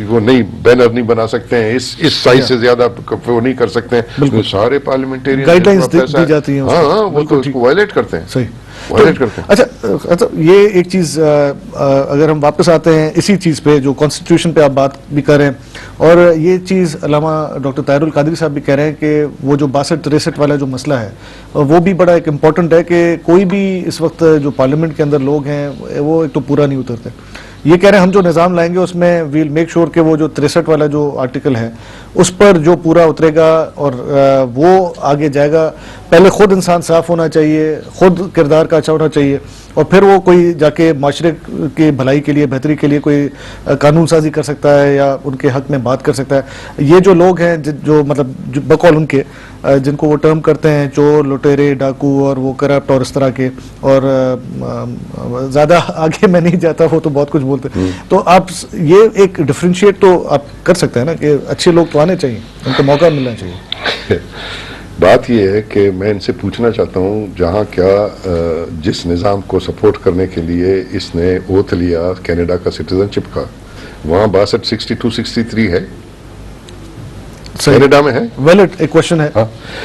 वो नहीं बैनर नहीं बना सकते हैं, इस साइज से ज्यादा वो नहीं कर सकते हैं। सारे पार्लियामेंटेरियन गाइडलाइंस दी जाती हैं। हाँ, वो तो उसको वायलेट करते हैं। सही, अच्छा ये एक चीज अगर हम वापस आते हैं इसी चीज पे, जो कॉन्स्टिट्यूशन पे आप बात भी कर रहे हैं, और ये चीज अल्लामा डॉक्टर ताहिरुल कादरी साहब भी कह रहे हैं कि वो जो 62-63 वाला जो मसला है वो भी बड़ा एक इम्पोर्टेंट है, कि कोई भी इस वक्त जो पार्लियामेंट के अंदर लोग हैं वो एक तो पूरा नहीं उतरते। ये कह रहे हैं हम जो निज़ाम लाएंगे उसमें वील मेक श्योर कि वो जो 63 वाला जो आर्टिकल है उस पर जो पूरा उतरेगा और वो आगे जाएगा। पहले खुद इंसान साफ होना चाहिए, खुद किरदार का अच्छा होना चाहिए, और फिर वो कोई जाके माशरे की भलाई के लिए, बेहतरी के लिए कोई कानून साजी कर सकता है या उनके हक में बात कर सकता है। ये जो लोग हैं जो मतलब बकौल उनके जिनको वो टर्म करते हैं चोर, लुटेरे, डाकू और वो करप्ट और इस तरह के, और ज़्यादा आगे मैं नहीं जाता, वो तो बहुत कुछ बोलते हैं। तो आप ये एक डिफ्रेंशिएट तो आप कर सकते हैं ना कि अच्छे लोग तो आने चाहिए, उनको मौका मिलना चाहिए। बात यह है कि मैं इनसे पूछना चाहता हूँ, जहाँ क्या जिस निज़ाम को सपोर्ट करने के लिए इसने ओथ लिया कनाडा का सिटीजनशिप का, वहाँ 62-62-63 है, कनाडा में है। वैलिड एक क्वेश्चन है।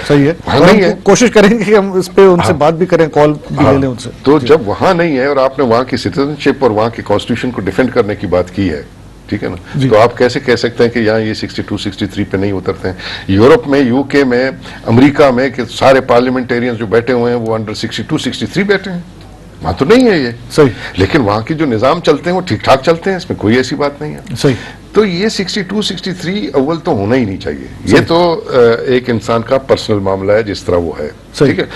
सही है, नहीं है, कोशिश करेंगे कि हम इस पे उनसे बात भी करें, कॉल भी ले लें उनसे। तो जब वहाँ नहीं है और आपने वहाँ की सिटीजनशिप और वहाँ के कॉन्स्टिट्यूशन को डिफेंड करने की बात की है, ठीक है ना। तो आप कैसे कह सकते हैं कि यहाँ ये 62, 63 पे नहीं उतरते हैं। यूरोप में, यूके में, अमेरिका में कि सारे पार्लियामेंटेरियंस जो बैठे हुए हैं वो अंडर 62, 63 बैठे हैं। वहां तो नहीं है ये सही, लेकिन वहां के जो निजाम चलते हैं वो ठीक ठाक चलते हैं, इसमें कोई ऐसी बात नहीं है। सही। तो ये 62, 63 अव्वल तो होना ही नहीं चाहिए। ये तो एक इंसान का पर्सनल मामला है जिस तरह वो है, ठीक है।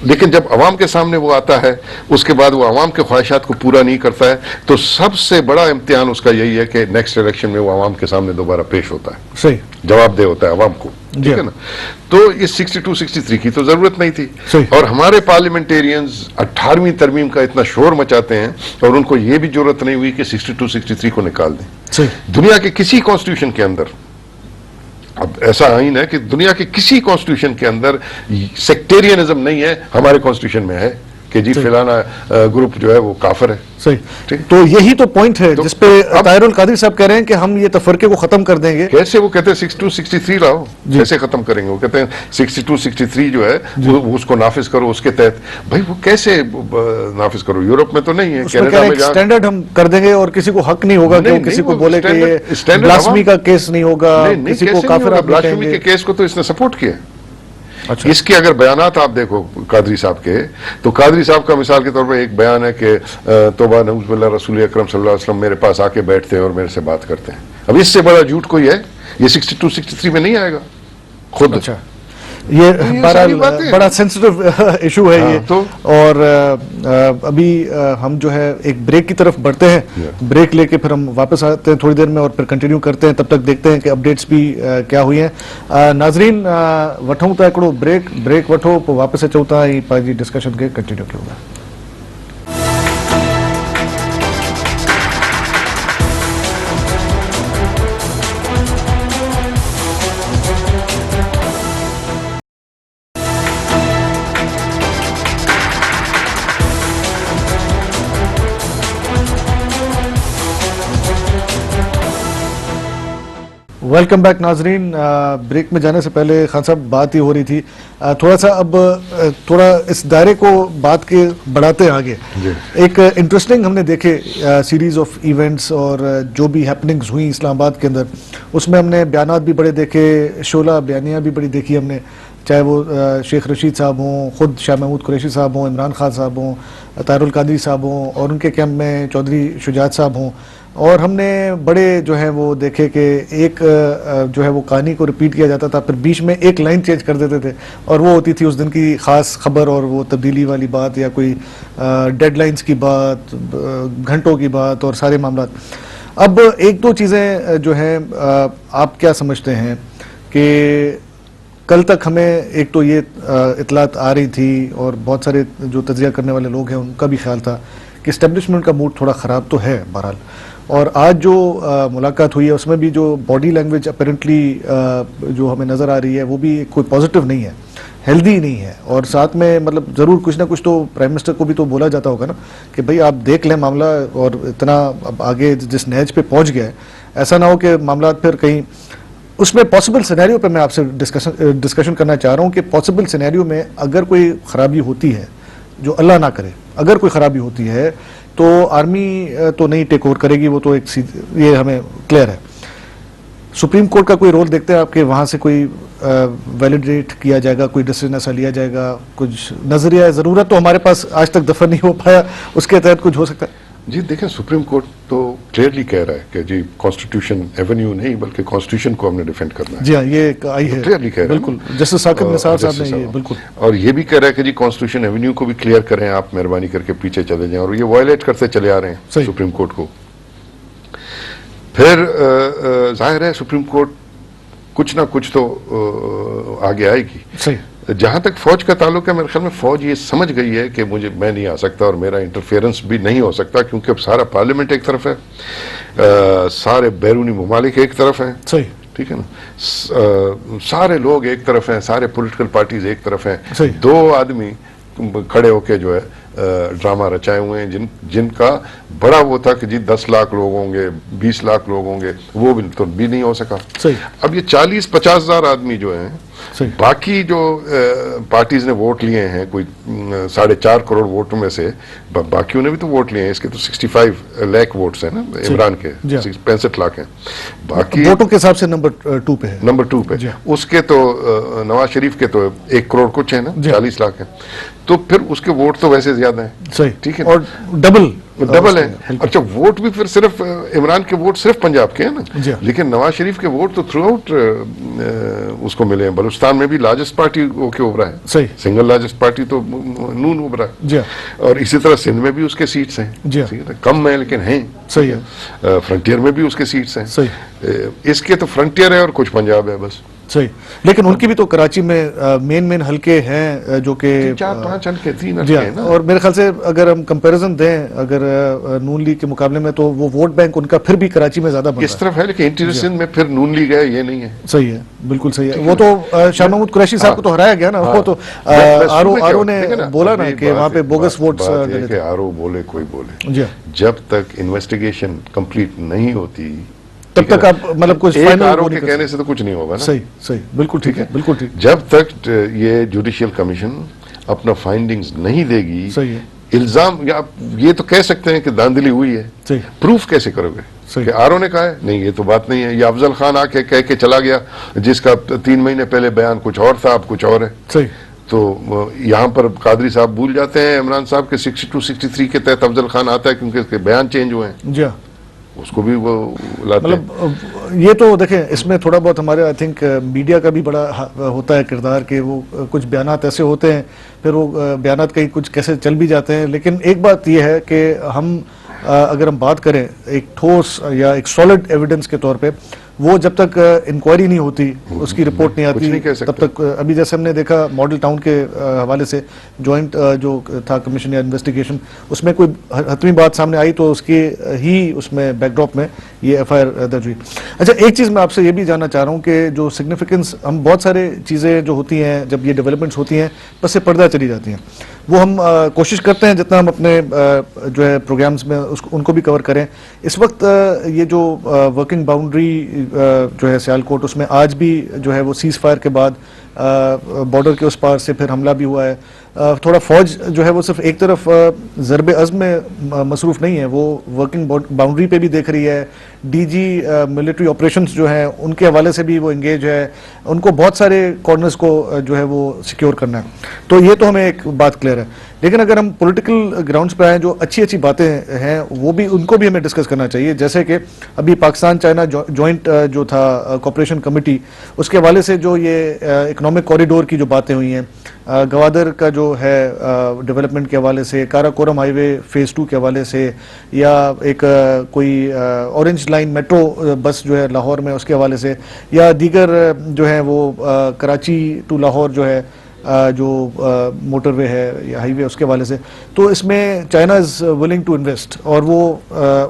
लेकिन जब अवाम के सामने वो आता है, उसके बाद वो अवाम के ख्वाहिशात को पूरा नहीं करता है, तो सबसे बड़ा इम्तिहान उसका यही है कि नेक्स्ट इलेक्शन में वो अवाम के सामने दोबारा पेश होता है, सही, जवाबदेह होता है अवाम को, ठीक है ना। तो इस 62, 63 की तो जरूरत नहीं थी। और हमारे पार्लियामेंटेरियंस 18वीं तरमीम का इतना शोर मचाते हैं और उनको ये भी जरूरत नहीं हुई कि 62, 63 को निकाल दें। दुनिया के किसी कॉन्स्टिट्यूशन के अंदर, अब ऐसा आइन है कि दुनिया के किसी कॉन्स्टिट्यूशन के अंदर सेक्टेरियनिज्म नहीं है, हमारे कॉन्स्टिट्यूशन में है कि जी फिलाना ग्रुप जो है वो काफिर है। सही। तो यही तो पॉइंट है जिसपे ताहिरुल कादरी साहब कह रहे हैं कि हम ये तफरके को खत्म कर देंगे। कैसे? वो कहते हैं 62, 63 लाओ, कैसे खत्म करेंगे? वो कहते हैं 62, 63 जो है वो उसको नाफिज करो उसके तहत। भाई वो कैसे नाफिज करो? यूरोप में तो नहीं है, कनाडा में स्टैंडर्ड हम कर देंगे और किसी को हक नहीं होगा कि किसी को बोले कि ये ब्लास्फेमी का केस नहीं होगा, किसी को काफिर। ब्लास्फेमी के केस को तो इसने सपोर्ट किया। अच्छा। इसके अगर बयानात आप देखो कादरी साहब के, तो कादरी साहब का मिसाल के तौर पर एक बयान है कि तौबा नऊज़ुबिल्लाह रसूल अकरम सल्लल्लाहु अलैहि वसल्लम मेरे पास आके बैठते हैं और मेरे से बात करते हैं। अब इससे बड़ा झूठ कोई है? ये 62, 63 में नहीं आएगा खुद। अच्छा, ये बड़ा सेंसिटिव इशू है ये तो। और अभी हम जो है एक ब्रेक की तरफ बढ़ते हैं, ब्रेक लेके फिर हम वापस आते हैं थोड़ी देर में और फिर कंटिन्यू करते हैं। तब तक देखते हैं कि अपडेट्स भी क्या हुई हैं। नाजरीन वठूं था हिकिड़ो ब्रेक वठो, पोइ वापस अचूं था ऐं पंहिंजी डिस्कशन खे कंटिन्यू कयूं था। वेलकम बैक नाजरीन। ब्रेक में जाने से पहले खान साहब बात ही हो रही थी, थोड़ा सा अब थोड़ा इस दायरे को बात के बढ़ाते हैं आगे। एक इंटरेस्टिंग हमने देखे सीरीज ऑफ इवेंट्स और जो भी हैपनिंग्स हुई इस्लामाबाद के अंदर, उसमें हमने बयानात भी बड़े देखे, शोला बयानियाँ भी बड़ी देखी हमने, चाहे वो शेख रशीद साहब हों, खुद शाह महमूद कुरैशी साहब हों, इमरान खान साहब हों, ताहिरुल कादरी साहब हों और उनके कैंप में चौधरी शुजात साहब हों। और हमने बड़े जो है वो देखे कि एक जो है वो कहानी को रिपीट किया जाता था, फिर बीच में एक लाइन चेंज कर देते थे और वो होती थी उस दिन की ख़ास खबर और वो तब्दीली वाली बात या कोई डेडलाइंस की बात, घंटों की बात और सारे मामला। अब एक दो चीज़ें जो हैं आप क्या समझते हैं कि कल तक हमें एक तो ये इतलात आ रही थी और बहुत सारे जो तज्जिया करने वाले लोग हैं उनका भी ख्याल था कि इस्टेब्लिशमेंट का मूड थोड़ा ख़राब तो है बहरहाल, और आज जो मुलाकात हुई है उसमें भी जो बॉडी लैंग्वेज अपेरेंटली जो हमें नज़र आ रही है वो भी कोई पॉजिटिव नहीं है, हेल्दी नहीं है। और साथ में मतलब ज़रूर कुछ ना कुछ तो प्राइम मिनिस्टर को भी तो बोला जाता होगा ना कि भाई आप देख लें मामला, और इतना अब आगे जिस नहज पे पहुंच गया है ऐसा ना हो कि मामला फिर कहीं उसमें पॉसिबल सिनेरियो पे मैं आपसे डिस्कशन करना चाह रहा हूँ कि पॉसिबल सिनेरियो में अगर कोई ख़राबी होती है, जो अल्लाह ना करे, अगर कोई ख़राबी होती है तो आर्मी तो नहीं टेक ओवर करेगी, वो तो एक ये हमें क्लियर है। सुप्रीम कोर्ट का कोई रोल देखते हैं आपके? वहाँ से कोई वैलिडेट किया जाएगा, कोई डिसीजन ऐसा लिया जाएगा? कुछ नज़रिया ज़रूरत तो हमारे पास आज तक दफा नहीं हो पाया, उसके तहत कुछ हो सकता है? जी देखें, सुप्रीम कोर्ट तो क्लियरली कह रहा है कि जी कॉन्स्टिट्यूशन एवेन्यू नहीं बल्कि कॉन्स्टिट्यूशन को हमने डिफेंड करना है। जी हाँ, ये आई है, क्लियरली कह रहा है, बिल्कुल, जैसे साकिब निसार साहब ने ये बिल्कुल, और ये भी कह रहा है कि जी कॉन्स्टिट्यूशन एवेन्यू को भी क्लियर करें, आप मेहरबानी करके पीछे चले जाएं, और ये वायलेट करते चले आ रहे हैं सुप्रीम कोर्ट को। फिर जाहिर है सुप्रीम कोर्ट कुछ ना कुछ तो आगे आएगी। सही। जहां तक फौज का ताल्लुक है, मेरे ख्याल में फौज ये समझ गई है कि मैं नहीं आ सकता और मेरा इंटरफेरेंस भी नहीं हो सकता, क्योंकि अब सारा पार्लियामेंट एक तरफ है, सारे बैरूनी ममालिक एक तरफ हैं, सही, ठीक है ना, सारे लोग एक तरफ हैं, सारे पॉलिटिकल पार्टीज एक तरफ हैं, दो आदमी खड़े होके जो है ड्रामा रचाए हुए हैं जिनका बड़ा वो था कि जी 10 लाख लोग होंगे, 20 लाख लोग होंगे, वो भी तो भी नहीं हो सका। सही। अब ये 40-50 हज़ार आदमी जो हैं सही। बाकी जो पार्टीज ने वोट लिए हैं, कोई 4.5 करोड़ वोटों में से बाकियों ने भी तो वोट लिए हैं। इसके तो 65 लाख वोट्स हैं ना इमरान के, 65 लाख हैं। बाकी वोटों के हिसाब से नंबर 2 पे है। नंबर 2 पे उसके तो नवाज शरीफ के तो 1 करोड़ कुछ है ना, 40 लाख है। तो फिर उसके वोट तो वैसे ज्यादा हैं। सही, ठीक है, और डबल है। अच्छा, वोट भी फिर सिर्फ इमरान के वोट सिर्फ पंजाब के हैं ना, लेकिन नवाज शरीफ के वोट तो थ्रू आउट उसको मिले हैं। बलूचिस्तान में भी लार्जेस्ट पार्टी होके उभरा है। सही, सिंगल लार्जेस्ट पार्टी तो नून उभरा है। और इसी तरह सिंध में भी उसके सीट्स हैं, कम है लेकिन हैं। सही है। फ्रंटियर में भी उसके सीट्स हैं। सही। इसके तो फ्रंटियर है और कुछ पंजाब है बस। सही, लेकिन उनकी भी तो कराची में मेन हल्के हैं जो कि 4-5 हल्के, 3 हल्के हैं ना। और मेरे ख्याल से अगर हम कंपैरिजन दें अगर नून लीग के मुकाबले में, तो वो वोट बैंक उनका फिर भी कराची में ज्यादा बन इस तरफ है, लेकिन इंटीरियर सिंध में फिर नून लीग है, ये नहीं है। सही है, बिल्कुल सही है। वो तो शाह महमूद कुरैशी साहब को तो हराया गया ना। वो तो आरओ ने बोला ना कि वहाँ पे बोगस वोट्स डले थे। आरओ बोले कोई बोले, जब तक इन्वेस्टिगेशन कंप्लीट नहीं होती तब तक आप मतलब कुछ फाइनल आरओ के कहने से तो कुछ नहीं होगा ना। सही, सही, बिल्कुल ठीक है, बिल्कुल ठीक। जब तक ये जुडिशियल कमीशन अपना फाइंडिंग्स नहीं देगी, सही है, इल्जाम या ये तो कह सकते हैं कि धांधली हुई है, सही, प्रूफ कैसे करोगे? कि आरओ ने कहा है, नहीं ये तो बात नहीं है। ये अफजल खान आके कह के चला गया, जिसका 3 महीने पहले बयान कुछ और था, अब कुछ और है। सही। तो यहाँ पर कादरी साहब भूल जाते हैं इमरान साहब के 62-63 के तहत अफजल खान आता है, क्योंकि उसके बयान चेंज हुए हैं। जी, उसको भी वो लाते हैं। मतलब ये तो देखें, इसमें थोड़ा बहुत हमारे आई थिंक मीडिया का भी बड़ा होता है किरदार, कि वो कुछ बयानात ऐसे होते हैं, फिर वो बयानात कहीं कुछ कैसे चल भी जाते हैं। लेकिन एक बात ये है कि हम अगर हम बात करें एक ठोस या एक सॉलिड एविडेंस के तौर पे, वो जब तक इंक्वायरी नहीं होती, उसकी रिपोर्ट नहीं आती, तब तक अभी जैसे हमने देखा मॉडल टाउन के हवाले से जॉइंट जो था कमीशन या इन्वेस्टिगेशन, उसमें कोई हतमी बात सामने आई तो उसके ही उसमें बैकड्रॉप में ये एफआईआर दर्ज हुई। अच्छा, एक चीज़ मैं आपसे ये भी जानना चाह रहा हूँ कि जो सिग्निफिकेंस, हम बहुत सारे चीज़ें जो होती हैं जब ये डेवलपमेंट्स होती हैं बस से पर्दा चली जाती हैं, वो हम कोशिश करते हैं जितना हम अपने जो है प्रोग्राम्स में उनको भी कवर करें। इस वक्त ये जो वर्किंग बाउंड्री जो है सियालकोट, उसमें आज भी जो है वो सीज फायर के बाद बॉर्डर के उस पार से फिर हमला भी हुआ है। थोड़ा फौज जो है वो सिर्फ एक तरफ ज़रबे अज़्म में मसरूफ़ नहीं है, वो वर्किंग बाउंड्री पे भी देख रही है। डीजी मिलिट्री ऑपरेशंस जो हैं उनके हवाले से भी वो इंगेज है, उनको बहुत सारे कॉर्नर्स को जो है वो सिक्योर करना है। तो ये तो हमें एक बात क्लियर है, लेकिन अगर हम पॉलिटिकल ग्राउंड्स पे आए, जो अच्छी अच्छी बातें हैं वो भी, उनको भी हमें डिस्कस करना चाहिए। जैसे कि अभी पाकिस्तान चाइना जॉइंट जो था कोऑपरेशन कमेटी, उसके हवाले से जो ये इकोनॉमिक कॉरिडोर की जो बातें हुई हैं, गवादर का जो है डेवलपमेंट के हवाले से, काराकोरम हाईवे फेज़ 2 के हवाले से, या एक कोई ऑरेंज लाइन मेट्रो बस जो है लाहौर में उसके हवाले से, या दीगर जो है वो कराची टू लाहौर जो है जो मोटरवे है या हाईवे, उसके हवाले से, तो इसमें China is willing to invest, और वो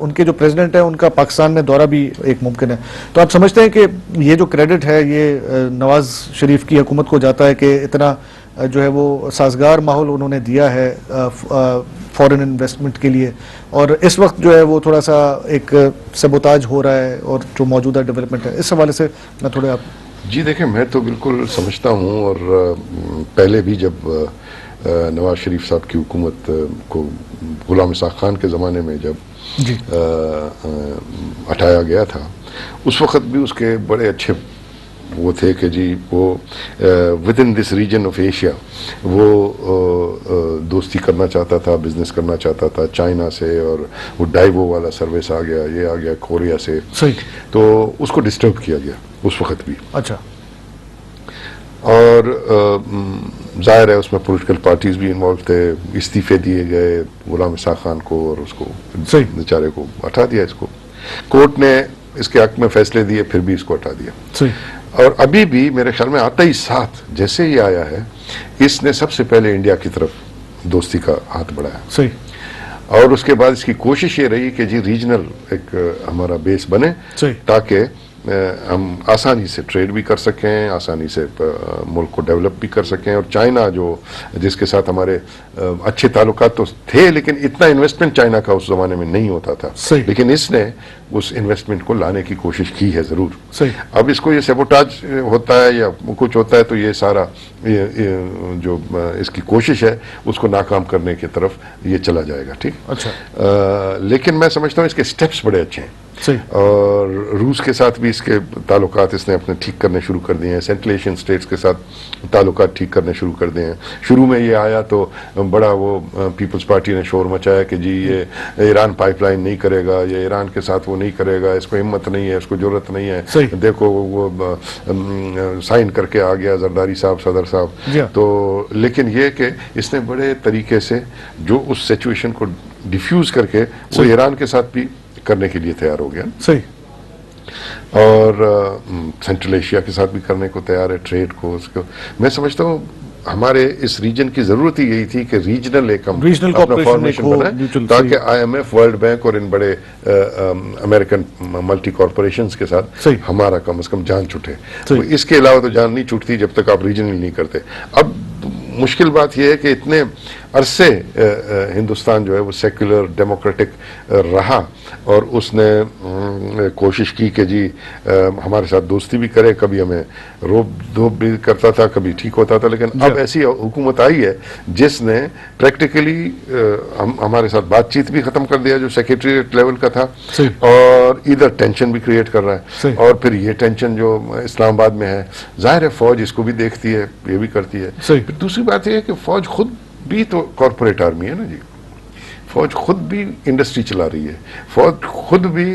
उनके जो प्रेसिडेंट है उनका पाकिस्तान में दौरा भी एक मुमकिन है। तो आप समझते हैं कि ये जो क्रेडिट है ये नवाज शरीफ की हुकूमत को जाता है कि इतना जो है वो साजगार माहौल उन्होंने दिया है फॉरेन इन्वेस्टमेंट के लिए, और इस वक्त जो है वो थोड़ा सा एक सबोताज हो रहा है, और जो मौजूदा डेवलपमेंट है, इस हवाले से मैं थोड़े आप। जी देखिए, मैं तो बिल्कुल समझता हूँ, और पहले भी जब नवाज शरीफ साहब की हुकूमत को गुलाम इसाक खान के ज़माने में जब हटाया गया था, उस वक़्त भी उसके बड़े अच्छे वो थे कि जी वो within this region of Asia वो दोस्ती करना चाहता था, बिजनेस करना चाहता था चाइना से, और वो डाइवो वाला सर्विस आ गया, ये आ गया कोरिया से। सही। तो उसको डिस्टर्ब किया गया उस वक्त भी। अच्छा। और जाहिर है उसमें पॉलिटिकल पार्टीज भी इन्वॉल्व थे, इस्तीफे दिए गए गुलाम इसाक खान को, और उसको बेचारे को हटा दिया। इसको कोर्ट ने इसके हक में फैसले दिए, फिर भी इसको हटा दिया। सही। और अभी भी मेरे ख्याल में आता ही साथ जैसे ही आया है, इसने सबसे पहले इंडिया की तरफ दोस्ती का हाथ बढ़ाया। सही। और उसके बाद इसकी कोशिश ये रही कि जी रीजनल एक हमारा बेस बने, ताकि हम आसानी से ट्रेड भी कर सकें, आसानी से मुल्क को डेवलप भी कर सकें। और चाइना जो जिसके साथ हमारे अच्छे ताल्लुकात तो थे, लेकिन इतना इन्वेस्टमेंट चाइना का उस जमाने में नहीं होता था, लेकिन इसने उस इन्वेस्टमेंट को लाने की कोशिश की है जरूर। अब इसको ये सेबोटाज होता है या कुछ होता है तो ये सारा जो इसकी कोशिश है उसको नाकाम करने की तरफ ये चला जाएगा। ठीक। अच्छा। लेकिन मैं समझता हूँ इसके स्टेप्स बड़े अच्छे हैं और रूस के साथ भी इसके ताल्लुकात इसने अपने ठीक करने शुरू कर दिए हैं, सेंट्रल एशियन स्टेट्स के साथ ताल्लुकात ठीक करने शुरू कर दिए हैं। शुरू में ये आया तो बड़ा वो पीपल्स पार्टी ने शोर मचाया कि जी ये ईरान पाइपलाइन नहीं करेगा, ये ईरान के साथ वो नहीं करेगा, इसको हिम्मत नहीं है, इसको जरूरत नहीं है, देखो वो साइन करके आ गया जरदारी साहब, सदर साहब। तो लेकिन ये कि इसने बड़े तरीके से जो उस सिचुएशन को डिफ्यूज करके वो ईरान के साथ भी करने के लिए तैयार हो गया। सही। और सेंट्रल एशिया के साथ भी करने को तैयार है, ट्रेड को, उसको। मैं समझता हूँ हमारे इस रीजन की जरूरत ही यही थी कि रीजनल एक अपना फॉर्मेशन बनाए ताकि IMF, वर्ल्ड बैंक और इन बड़े अमेरिकन मल्टी कॉर्पोरेशंस के साथ हमारा कम से कम जान छूटे। तो इसके अलावा तो जान नहीं छूटती जब तक आप रीजनल नहीं करते। अब मुश्किल बात यह है कि इतने अरसे हिंदुस्तान जो है वो सेक्युलर डेमोक्रेटिक रहा और उसने कोशिश की कि जी हमारे साथ दोस्ती भी करे, कभी हमें रोब धोप भी करता था, कभी ठीक होता था। लेकिन अब ऐसी हुकूमत आई है जिसने प्रैक्टिकली हमारे साथ बातचीत भी खत्म कर दिया जो सेक्रेटरीट लेवल का था, और इधर टेंशन भी क्रिएट कर रहा है। और फिर ये टेंशन जो इस्लामाबाद में है, जाहिर है फौज इसको भी देखती है, ये भी करती है। फिर दूसरी बात यह है कि फौज खुद भी तो कॉर्पोरेट आर्मी है ना जी, फौज खुद भी इंडस्ट्री चला रही है, फौज खुद भी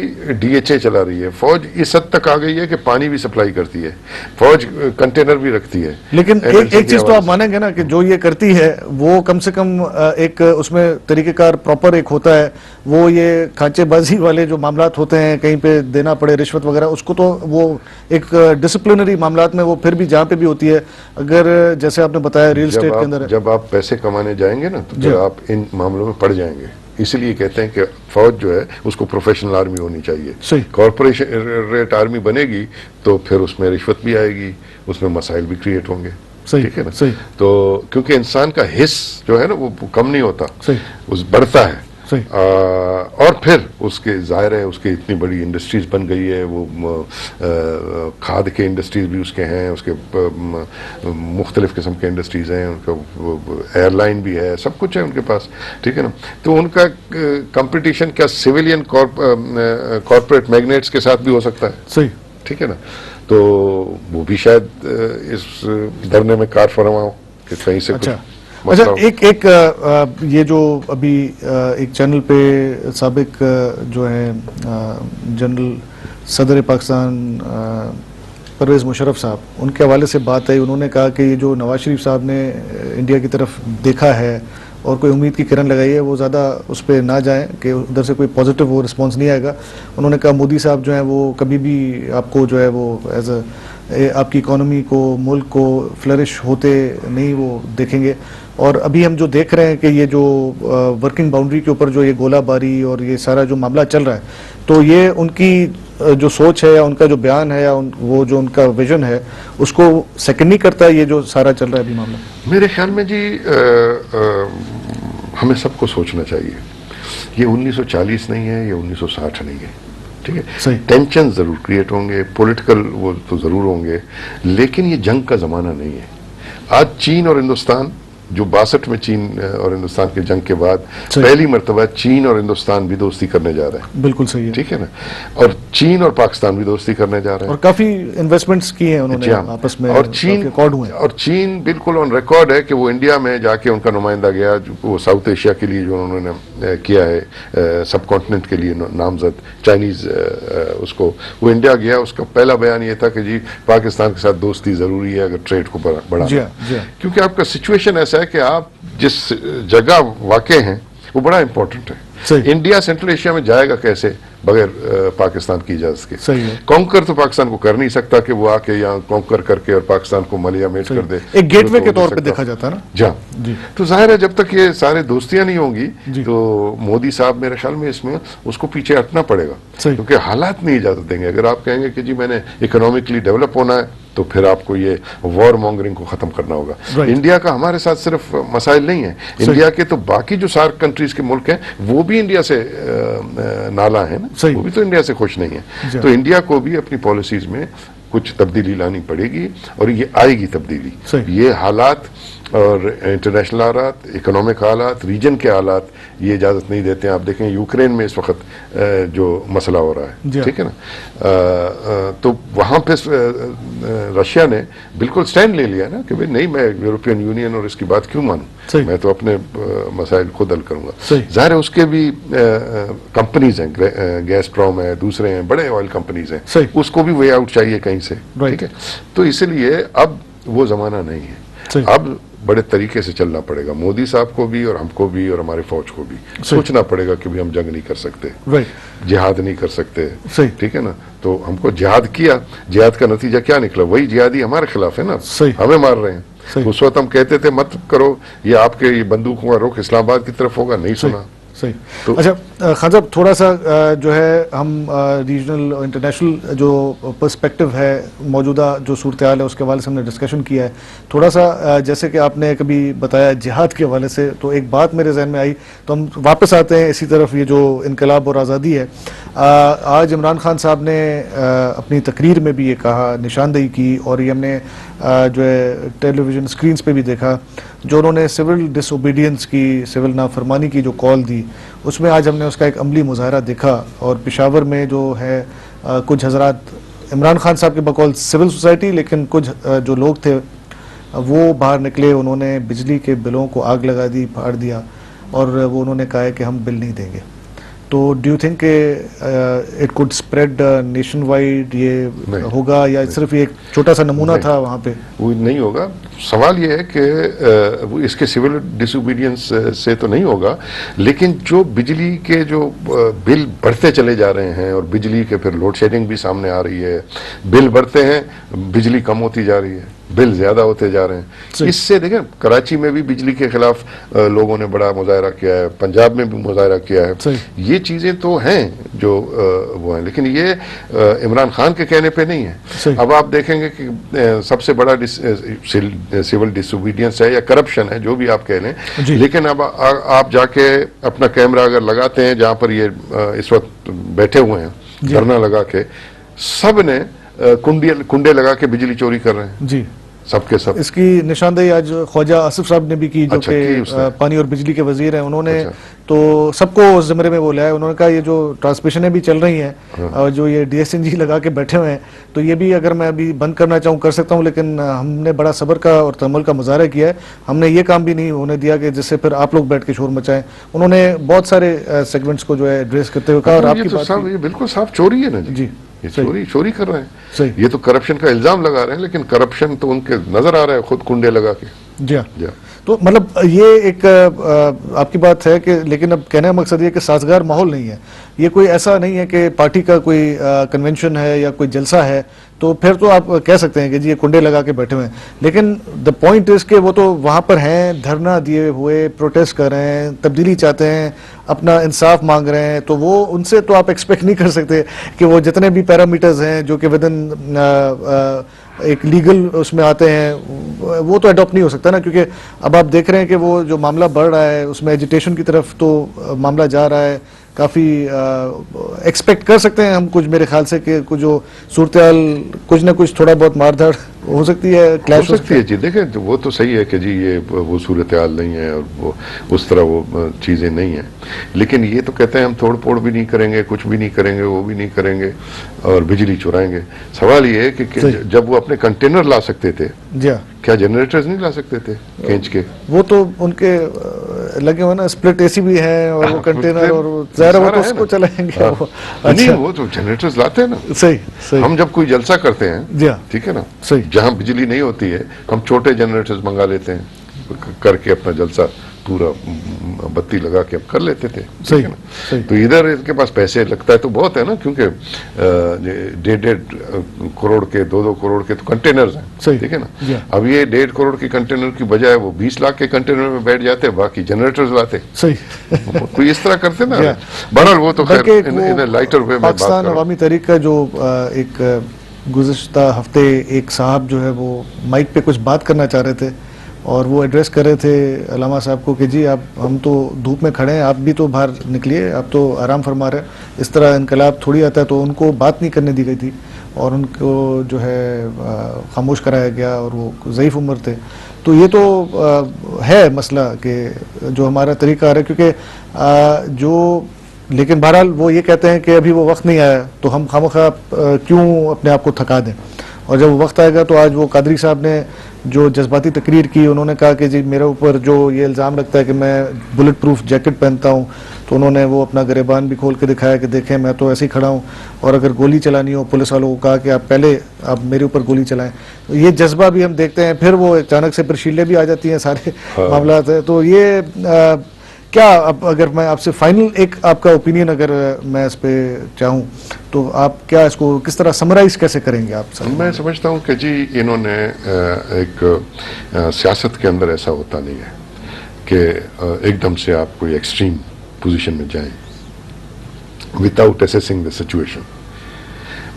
DHA चला रही है, फौज इस हद तक आ गई है कि पानी भी सप्लाई करती है, फौज कंटेनर भी रखती है। लेकिन एक चीज तो आप मानेंगे ना कि जो ये करती है वो कम से कम एक उसमें तरीकेकार प्रॉपर एक होता है। वो ये खांचेबाजी वाले जो मामलात होते हैं, कहीं पे देना पड़े रिश्वत वगैरह, उसको तो वो एक डिसिप्लिनरी मामलात में वो फिर भी जहाँ पे भी होती है। अगर जैसे आपने बताया रियल एस्टेट के अंदर जब आप पैसे कमाने जाएंगे ना तो फिर आप इन मामलों में पड़ जाएंगे। इसलिए कहते हैं कि फौज जो है उसको प्रोफेशनल आर्मी होनी चाहिए। कॉर्पोरेट आर्मी बनेगी तो फिर उसमें रिश्वत भी आएगी, उसमें मसाइल भी क्रिएट होंगे। ठीक है ना। तो क्योंकि इंसान का हिस्स जो है ना वो कम नहीं होता, उस बढ़ता है। और फिर उसके जाहिर है उसके इतनी बड़ी इंडस्ट्रीज बन गई है, वो खाद के इंडस्ट्रीज भी उसके हैं, उसके मुख्तलिफ किस्म के इंडस्ट्रीज हैं, उनका एयरलाइन भी है, सब कुछ है उनके पास। ठीक है ना। तो उनका कंपटीशन क्या सिविलियन कॉर्पोरेट मैग्नेट्स के साथ भी हो सकता है। सही। ठीक है ना। तो वो भी शायद इस धरने में कार फरमा हो कि कहीं से अच्छा एक ये जो अभी एक चैनल पे साबिक जो है जनरल सदर पाकिस्तान परवेज़ मुशर्रफ साहब, उनके हवाले से बात आई। उन्होंने कहा कि ये जो नवाज शरीफ साहब ने इंडिया की तरफ देखा है और कोई उम्मीद की किरण लगाई है, वो ज़्यादा उस पर ना जाएं कि उधर से कोई पॉजिटिव वो रिस्पॉन्स नहीं आएगा। उन्होंने कहा मोदी साहब जो हैं वो कभी भी आपको जो है वो एज आपकी इकोनॉमी को, मुल्क को फ्लरिश होते नहीं वो देखेंगे। और अभी हम जो देख रहे हैं कि ये जो वर्किंग बाउंड्री के ऊपर जो ये गोलाबारी और ये सारा जो मामला चल रहा है, तो ये उनकी जो सोच है या उनका जो बयान है या वो जो उनका विजन है उसको सेकंड नहीं करता है ये जो सारा चल रहा है अभी मामला। मेरे ख्याल में जी हमें सबको सोचना चाहिए, ये 1940 नहीं है, ये 1960 नहीं है। ठीक है। टेंशन जरूर क्रिएट होंगे, पॉलिटिकल वो तो जरूर होंगे, लेकिन ये जंग का जमाना नहीं है। आज चीन और हिंदुस्तान जो 62 में चीन और हिंदुस्तान के जंग के बाद पहली मर्तबा चीन और हिंदुस्तान भी दोस्ती करने जा रहे हैं। बिल्कुल सही है। ठीक है ना। और चीन और पाकिस्तान भी दोस्ती करने जा रहे हैं और काफी इन्वेस्टमेंट की है उन्होंने आपस में, और चीन बिल्कुल ऑन रिकॉर्ड है कि वो इंडिया में जाके उनका नुमाइंदा गया, वो साउथ एशिया के लिए जो उन्होंने किया है सब कॉन्टिनेंट के लिए नामजद चाइनीज उसको, वो इंडिया गया। उसका पहला बयान ये था कि जी पाकिस्तान के साथ दोस्ती जरूरी है अगर ट्रेड को बढ़ाना, क्योंकि आपका सिचुएशन ऐसा है कि आप जिस जगह वाक़े हैं वो बड़ा इंपॉर्टेंट है। सही। इंडिया सेंट्रल एशिया में जाएगा कैसे बगैर पाकिस्तान की इजाजत के? सही है। कॉन्कर तो पाकिस्तान को कर नहीं सकता कि वो आके यहाँ कॉन्कर करके और पाकिस्तान को मलिया मेज कर दे। एक गेटवे तो के हो तौर नहीं पे सकता। देखा जाता है ना जी। तो जाहिर है जब तक ये सारे दोस्तियां नहीं होंगी जी। तो मोदी साहब मेरे ख्याल में इसमें उसको पीछे हटना पड़ेगा, सही। क्योंकि हालात नहीं इजाजत देंगे। अगर आप कहेंगे कि जी मैंने इकोनॉमिकली डेवलप होना है तो फिर आपको ये वॉर मॉन्गरिंग को खत्म करना होगा। Right. इंडिया का हमारे साथ सिर्फ मसाइल नहीं है, इंडिया के तो बाकी जो सार्क कंट्रीज के मुल्क हैं वो भी इंडिया से नाला है ना, सही। वो भी तो इंडिया से खुश नहीं है। तो इंडिया को भी अपनी पॉलिसीज में कुछ तब्दीली लानी पड़ेगी और ये आएगी तब्दीली। सही। ये हालात और इंटरनेशनल हालात, इकोनॉमिक हालात, रीजन के हालात ये इजाज़त नहीं देते हैं। आप देखें यूक्रेन में इस वक्त जो मसला हो रहा है, ठीक है ना, तो वहाँ पे रशिया ने बिल्कुल स्टैंड ले लिया ना कि भाई नहीं, मैं यूरोपियन यूनियन और इसकी बात क्यों मानूं, मैं तो अपने मसाइल खुद हल करूँगा। ज़ाहिर है उसके भी कंपनीज हैं, गैसप्रोम है, दूसरे हैं, बड़े ऑयल कंपनीज हैं, उसको भी वे आउट चाहिए कहीं से, ठीक है। तो इसलिए अब वो ज़माना नहीं है, अब बड़े तरीके से चलना पड़ेगा। मोदी साहब को भी और हमको भी और हमारे फौज को भी सोचना पड़ेगा कि भी हम जंग नहीं कर सकते, जिहाद नहीं कर सकते, ठीक है ना। तो हमको जिहाद किया, जिहाद का नतीजा क्या निकला? वही जिहादी हमारे खिलाफ है ना, हमें मार रहे हैं। उस वक्त हम कहते थे मत करो, ये आपके ये बंदूकों का रुख इस्लामाबाद की तरफ होगा, नहीं सुना। सही। तो अच्छा खान साहब, थोड़ा सा जो है हम रीजनल और इंटरनेशनल जो पर्सपेक्टिव है, मौजूदा जो सूरत हाल है उसके हवाले से हमने डिस्कशन किया है। थोड़ा सा जैसे कि आपने कभी बताया जिहाद के हवाले से, तो एक बात मेरे जहन में आई, तो हम वापस आते हैं इसी तरफ, ये जो इनकलाब और आज़ादी है। आज इमरान खान साहब ने अपनी तकरीर में भी ये कहा, निशानदेही की, और ये हमने जो है टेलीविज़न स्क्रीन्स पे भी देखा, जो उन्होंने सिविल डिसओबीडियंस की, सिविल नाफरमानी की जो कॉल दी, उसमें आज हमने उसका एक अमली मुजाहरा देखा। और पेशावर में जो है कुछ हजरात, इमरान खान साहब के बकौल सिविल सोसाइटी, लेकिन कुछ जो लोग थे वो बाहर निकले, उन्होंने बिजली के बिलों को आग लगा दी, फाड़ दिया, और वो उन्होंने कहा है कि हम बिल नहीं देंगे। तो do you think it could spread nation wide, ये होगा या सिर्फ एक छोटा सा नमूना था वहाँ पे? वो नहीं होगा। सवाल ये है कि वो इसके सिविल डिसोबीडियंस से तो नहीं होगा, लेकिन जो बिजली के जो बिल बढ़ते चले जा रहे हैं, और बिजली के फिर लोड शेडिंग भी सामने आ रही है, बिल बढ़ते हैं, बिजली कम होती जा रही है, बिल ज्यादा होते जा रहे हैं। इससे देखें, कराची में भी बिजली के खिलाफ लोगों ने बड़ा मुजाहरा किया है, पंजाब में भी मुजाहरा किया है। ये चीजें तो हैं जो वो हैं, लेकिन ये इमरान खान के कहने पे नहीं है। अब आप देखेंगे कि सबसे बड़ा सिविल डिसोबीडियंस है या करप्शन है, जो भी आप कह लें, लेकिन अब आप जाके अपना कैमरा अगर लगाते हैं जहां पर ये इस वक्त बैठे हुए हैं धरना लगा के, सब ने कुंडे लगा के बिजली चोरी कर रहे हैं जी, सबके सब। इसकी निशानदेही आज ख्वाजा आसिफ साहब ने भी की, जो कि पानी और बिजली के वजीर हैं। उन्होंने तो सबको उस ज़मरे में बोला है। उन्होंने कहा ये जो ट्रांसमिशनें भी चल रही हैं और जो ये DSNG लगा के बैठे हुए हैं, तो ये भी अगर मैं अभी बंद करना चाहूँ कर सकता हूँ, लेकिन हमने बड़ा सब्र का और तहम्मुल का मुजाहरा किया है, हमने ये काम भी नहीं होने दिया कि जिससे फिर आप लोग बैठ के शोर मचाएं। उन्होंने बहुत सारे सेगमेंट्स को जो है एड्रेस करते हुए कहा, और आपकी बात ये बिल्कुल साफ चोरी है ना जी, ये चोरी कर रहे हैं, ये तो करप्शन का इल्जाम लगा रहे हैं, लेकिन करप्शन तो उनके नजर आ रहा है खुद कुंडे लगा के। जी हाँ। तो मतलब ये एक आपकी बात है कि, लेकिन अब कहने का मकसद ये कि साजगार माहौल नहीं है। ये कोई ऐसा नहीं है कि पार्टी का कोई कन्वेंशन है या कोई जलसा है, तो फिर तो आप कह सकते हैं कि जी ये कुंडे लगा के बैठे हुए हैं। लेकिन द पॉइंट इज के वो तो वहाँ पर हैं, धरना दिए हुए, प्रोटेस्ट कर रहे हैं, तब्दीली चाहते हैं, अपना इंसाफ मांग रहे हैं, तो वो उनसे तो आप एक्सपेक्ट नहीं कर सकते कि वो जितने भी पैरामीटर्स हैं जो कि विद इन एक लीगल उसमें आते हैं, वो तो अडॉप्ट नहीं हो सकता ना, क्योंकि अब आप देख रहे हैं कि वो जो मामला बढ़ रहा है उसमें एजिटेशन की तरफ तो मामला जा रहा है। काफ़ी एक्सपेक्ट कर सकते हैं हम कुछ, मेरे ख्याल से कि कुछ जो सूरत हाल कुछ ना कुछ थोड़ा बहुत मारधाड़ हो सकती है, क्लैश हो सकती है जी। देखें तो वो तो सही है कि जी ये वो सूरत हाल नहीं है और वो उस तरह वो चीज़ें नहीं हैं, लेकिन ये तो कहते हैं हम तोड़ फोड़ भी नहीं करेंगे, कुछ भी नहीं करेंगे, वो भी नहीं करेंगे और बिजली चुराएंगे। सवाल ये है कि जब वो अपने कंटेनर ला सकते थे, क्या जनरेटर्स नहीं ला सकते थे खींच के? वो तो उनके लगे हुए ना, स्प्लिट AC भी है और वो कंटेनर, और ज़ाहिर वो तो उसको चलाएंगे वो। नहीं, वो तो जनरेटर्स लाते हैं ना। सही। हम जब कोई जलसा करते हैं, ठीक है ना, सही, जहाँ बिजली नहीं होती है, हम छोटे जनरेटर्स मंगा लेते हैं करके अपना जलसा पूरा बत्ती लगा के अब कर लेते थे, सही, ठीक है ना। सही। तो इधर इनके पास पैसे लगता है तो बहुत है ना, क्योंकि 1.5 करोड़ के 2 करोड़ के तो कंटेनर्स सही। हैं, ठीक है ना। जी। अब ये 1.5 करोड़ के कंटेनर की बजाय वो 20 लाख के कंटेनर में बैठ जाते, बाकी जनरेटर्स लाते। सही। तो इस तरह करते ना। Yeah. बहरहाल वो तो खैर बल्कि इन लाइटर वे में बात पाकिस्तान कर रहा हूं। अवामी तहरीक का जो एक गुज़िश्ता हफ्ते एक साहब जो है वो माइक पे कुछ बात करना चाह रहे थे और वो एड्रेस कर रहे थे अलामा साहब को कि जी आप, हम तो धूप में खड़े हैं, आप भी तो बाहर निकलिए, आप तो आराम फरमा रहे हैं, इस तरह इनकलाब थोड़ी आता है। तो उनको बात नहीं करने दी गई थी और उनको जो है खामोश कराया गया और वो ज़ईफ़ उम्र थे। तो ये तो है मसला कि जो हमारा तरीका आ रहा है, क्योंकि जो, लेकिन बहरहाल वो ये कहते हैं कि अभी वो वक्त नहीं आया तो हम खामखा क्यों अपने आप को थका दें, और जब वो वक्त आएगा तो आज वो कादरी साहब ने जो जज्बाती तकरीर की, उन्होंने कहा कि जी मेरे ऊपर जो ये इल्ज़ाम लगता है कि मैं बुलेट प्रूफ जैकेट पहनता हूँ, तो उन्होंने वो अपना गिरेबान भी खोल के दिखाया कि देखें मैं तो ऐसे ही खड़ा हूँ, और अगर गोली चलानी हो पुलिस वालों को कहा कि आप पहले आप मेरे ऊपर गोली चलाएं। तो ये जज्बा भी हम देखते हैं, फिर वो अचानक से फिर शीलें भी आ जाती हैं, सारे मामला है। तो ये क्या, अब अगर मैं आपसे फाइनल एक आपका ओपिनियन अगर मैं इस पे चाहूँ तो आप क्या इसको किस तरह समराइज कैसे करेंगे आप सर? मैं समझता हूँ कि जी इन्होंने एक सियासत के अंदर ऐसा होता नहीं है कि एकदम से आप कोई एक्सट्रीम पोजीशन में जाएं विदाउट असेसिंग द सिचुएशन,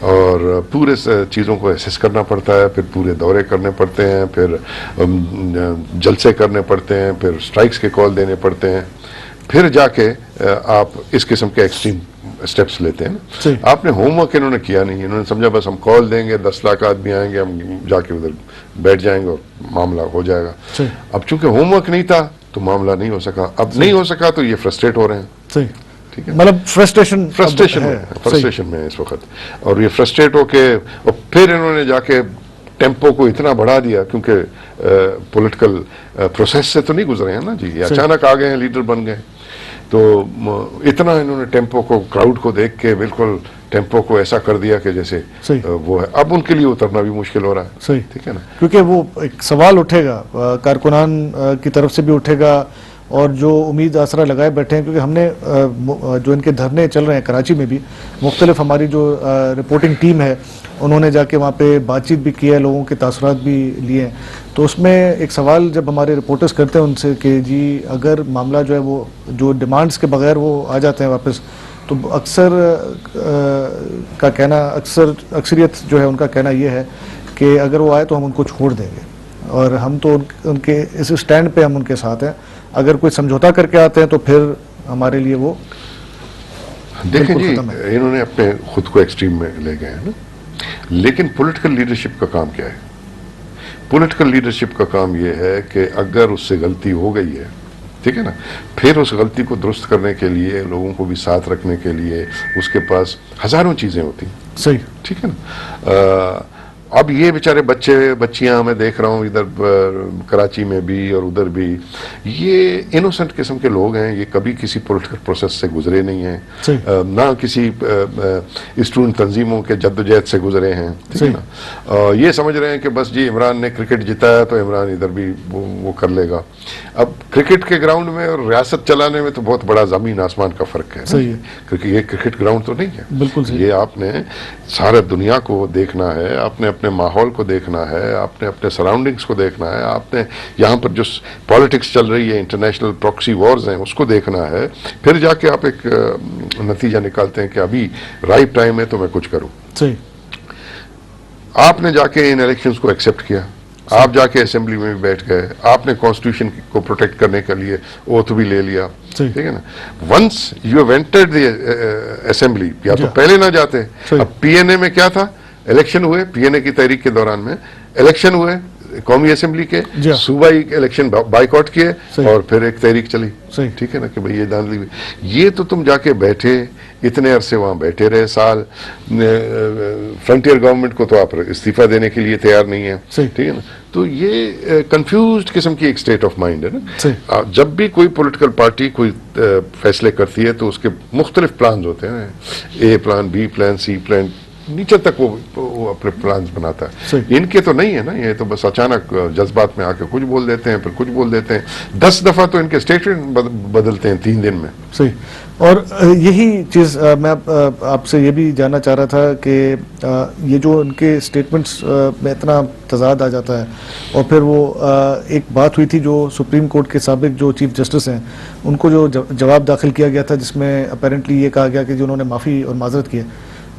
और पूरे चीज़ों को एसेस करना पड़ता है, फिर पूरे दौरे करने पड़ते हैं, फिर जलसे करने पड़ते हैं, फिर स्ट्राइक्स के कॉल देने पड़ते हैं, फिर जाके आप इस किस्म के एक्सट्रीम स्टेप्स लेते हैं ना। आपने होमवर्क इन्होंने किया नहीं, इन्होंने समझा बस हम कॉल देंगे, 10 लाख आदमी आएंगे, हम जाके उधर बैठ जाएंगे और मामला हो जाएगा। अब चूंकि होमवर्क नहीं था तो मामला नहीं हो सका, अब नहीं हो सका तो ये फ्रस्ट्रेट हो रहे हैं। सही, ठीक है, मतलब फ्रस्ट्रेशन में इस वक्त, और ये फ्रस्ट्रेट होके और फिर इन्होंने जाके टेम्पो को इतना बढ़ा दिया, क्योंकि पॉलिटिकल प्रोसेस से तो नहीं गुजरे हैं ना जी, ये अचानक आ गए हैं, लीडर बन गए, तो इतना इन्होंने टेम्पो को, क्राउड को देख के बिल्कुल टेम्पो को ऐसा कर दिया कि जैसे वो है। अब उनके लिए उतरना भी मुश्किल हो रहा है। सही, ठीक है ना, क्योंकि वो एक सवाल उठेगा कारकुनान की तरफ से भी उठेगा, और जो उम्मीद आसरा लगाए बैठे हैं, क्योंकि हमने जो इनके धरने चल रहे हैं कराची में भी, मुख्तलिफ हमारी जो रिपोर्टिंग टीम है उन्होंने जाके वहाँ पे बातचीत भी की है, लोगों के तासुरात भी लिए हैं। तो उसमें एक सवाल जब हमारे रिपोर्टर्स करते हैं उनसे कि जी अगर मामला जो है वो जो डिमांड्स के बगैर वो आ जाते हैं वापस, तो अक्सर का कहना, अक्सरियत जो है उनका कहना ये है कि अगर वो आए तो हम उनको छोड़ देंगे, और हम तो उनके इस स्टैंड पे हम उनके साथ हैं, अगर कोई समझौता करके आते हैं तो फिर हमारे लिए वो देखें जी, इन्होंने अपने खुद को एक्सट्रीम में ले गए हैं ना, लेकिन पॉलिटिकल लीडरशिप का काम क्या है? पॉलिटिकल लीडरशिप का काम यह है कि अगर उससे गलती हो गई है, ठीक है ना, फिर उस गलती को दुरुस्त करने के लिए, लोगों को भी साथ रखने के लिए उसके पास हजारों चीजें होती हैं। सही, ठीक है ना। अब ये बेचारे बच्चे बच्चियां मैं देख रहा हूँ इधर कराची में भी और उधर भी, ये इनोसेंट किस्म के लोग हैं, ये कभी किसी पॉलिटिकल प्रोसेस से गुजरे नहीं हैं, ना किसी स्टूडेंट तंजीमों के जद्दोजहद से गुजरे हैं, ठीक है ना। ये समझ रहे हैं कि बस जी इमरान ने क्रिकेट जिताया तो इमरान इधर भी वो कर लेगा। अब क्रिकेट के ग्राउंड में और रियासत चलाने में तो बहुत बड़ा जमीन आसमान का फर्क है, क्योंकि ये क्रिकेट ग्राउंड तो नहीं है। बिल्कुल सही। ये आपने सारा दुनिया को देखना है, आपने अपने माहौल को देखना है, आपने अपने सराउंडिंग्स को देखना है, आपने यहाँ पर जो पॉलिटिक्स चल रही है, इंटरनेशनल प्रॉक्सी वॉर्स हैं, उसको देखना है, फिर जाके आप एक नतीजा निकालते हैं कि अभी राइट टाइम है तो मैं कुछ करूं। सही। आपने जाके इन इलेक्शंस को एक्सेप्ट किया, आप जाके असेंबली में भी बैठ गए, आपने कॉन्स्टिट्यूशन को प्रोटेक्ट करने के लिए ओथ भी ले लिया, ठीक है ना। Once you have entered the assembly, या तो पहले ना जाते। अब पीएनए में क्या था, इलेक्शन हुए, पीएनए की तहरीक के दौरान में इलेक्शन हुए, कौमी असेंबली के सूबाई इलेक्शन बाइकआउट किए और फिर एक तहरीक चली, ठीक है ना, कि भाई ये धांधली हुई। ये तो तुम जाके बैठे, इतने अरसे वहां बैठे रहे, साल, फ्रंटियर गवर्नमेंट को तो आप इस्तीफा देने के लिए तैयार नहीं है, ठीक है ना। तो ये कंफ्यूज्ड किस्म की एक स्टेट ऑफ माइंड है ना। जब भी कोई पॉलिटिकल पार्टी कोई फैसले करती है तो उसके मुख्तलिफ प्लान होते हैं, ए प्लान, बी प्लान, सी प्लान, नीचे तक वो अपने प्लान्स बनाता है। सही। इनके तो नहीं है ना, ये तो बस अचानक जज्बात में आके कुछ बोल देते हैं, फिर कुछ बोल देते हैं। 10 दफा तो इनके स्टेटमेंट बदलते हैं 3 दिन में। सही। और यही चीज़ मैं आपसे ये भी जानना चाह रहा था कि ये जो उनके स्टेटमेंट्स में इतना तजाद आ जाता है, और फिर वो एक बात हुई थी जो सुप्रीम कोर्ट के साबिक जो चीफ जस्टिस हैं उनको जो जवाब दाखिल किया गया था, जिसमें अपेरेंटली ये कहा गया कि जो उन्होंने माफ़ी और माजरत की है,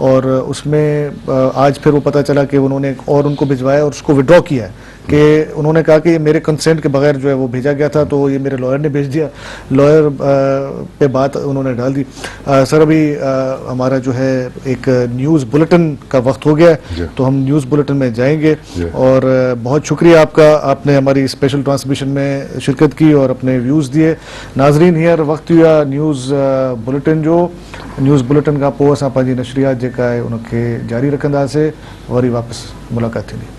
और उसमें आज फिर वो पता चला कि उन्होंने और उनको भिजवाया और उसको विड्रॉ किया है, कि उन्होंने कहा कि ये मेरे कंसेंट के बगैर जो है वो भेजा गया था, तो ये मेरे लॉयर ने भेज दिया। लॉयर पे बात उन्होंने डाल दी। सर, अभी हमारा जो है एक न्यूज़ बुलेटिन का वक्त हो गया है, तो हम न्यूज़ बुलेटिन में जाएंगे। और बहुत शुक्रिया आपका, आपने हमारी स्पेशल ट्रांसमिशन में शिरकत की और अपने व्यूज़ दिए। नाजरीन, हींअर वक्त हुआ न्यूज़ बुलेटिन जो न्यूज़ बुलेटिन खां पोइ असां पंहिंजी नशरियात जेका आहे उनखे जारी रखंदासीं। वरी वापसि मुलाक़ात थींदी।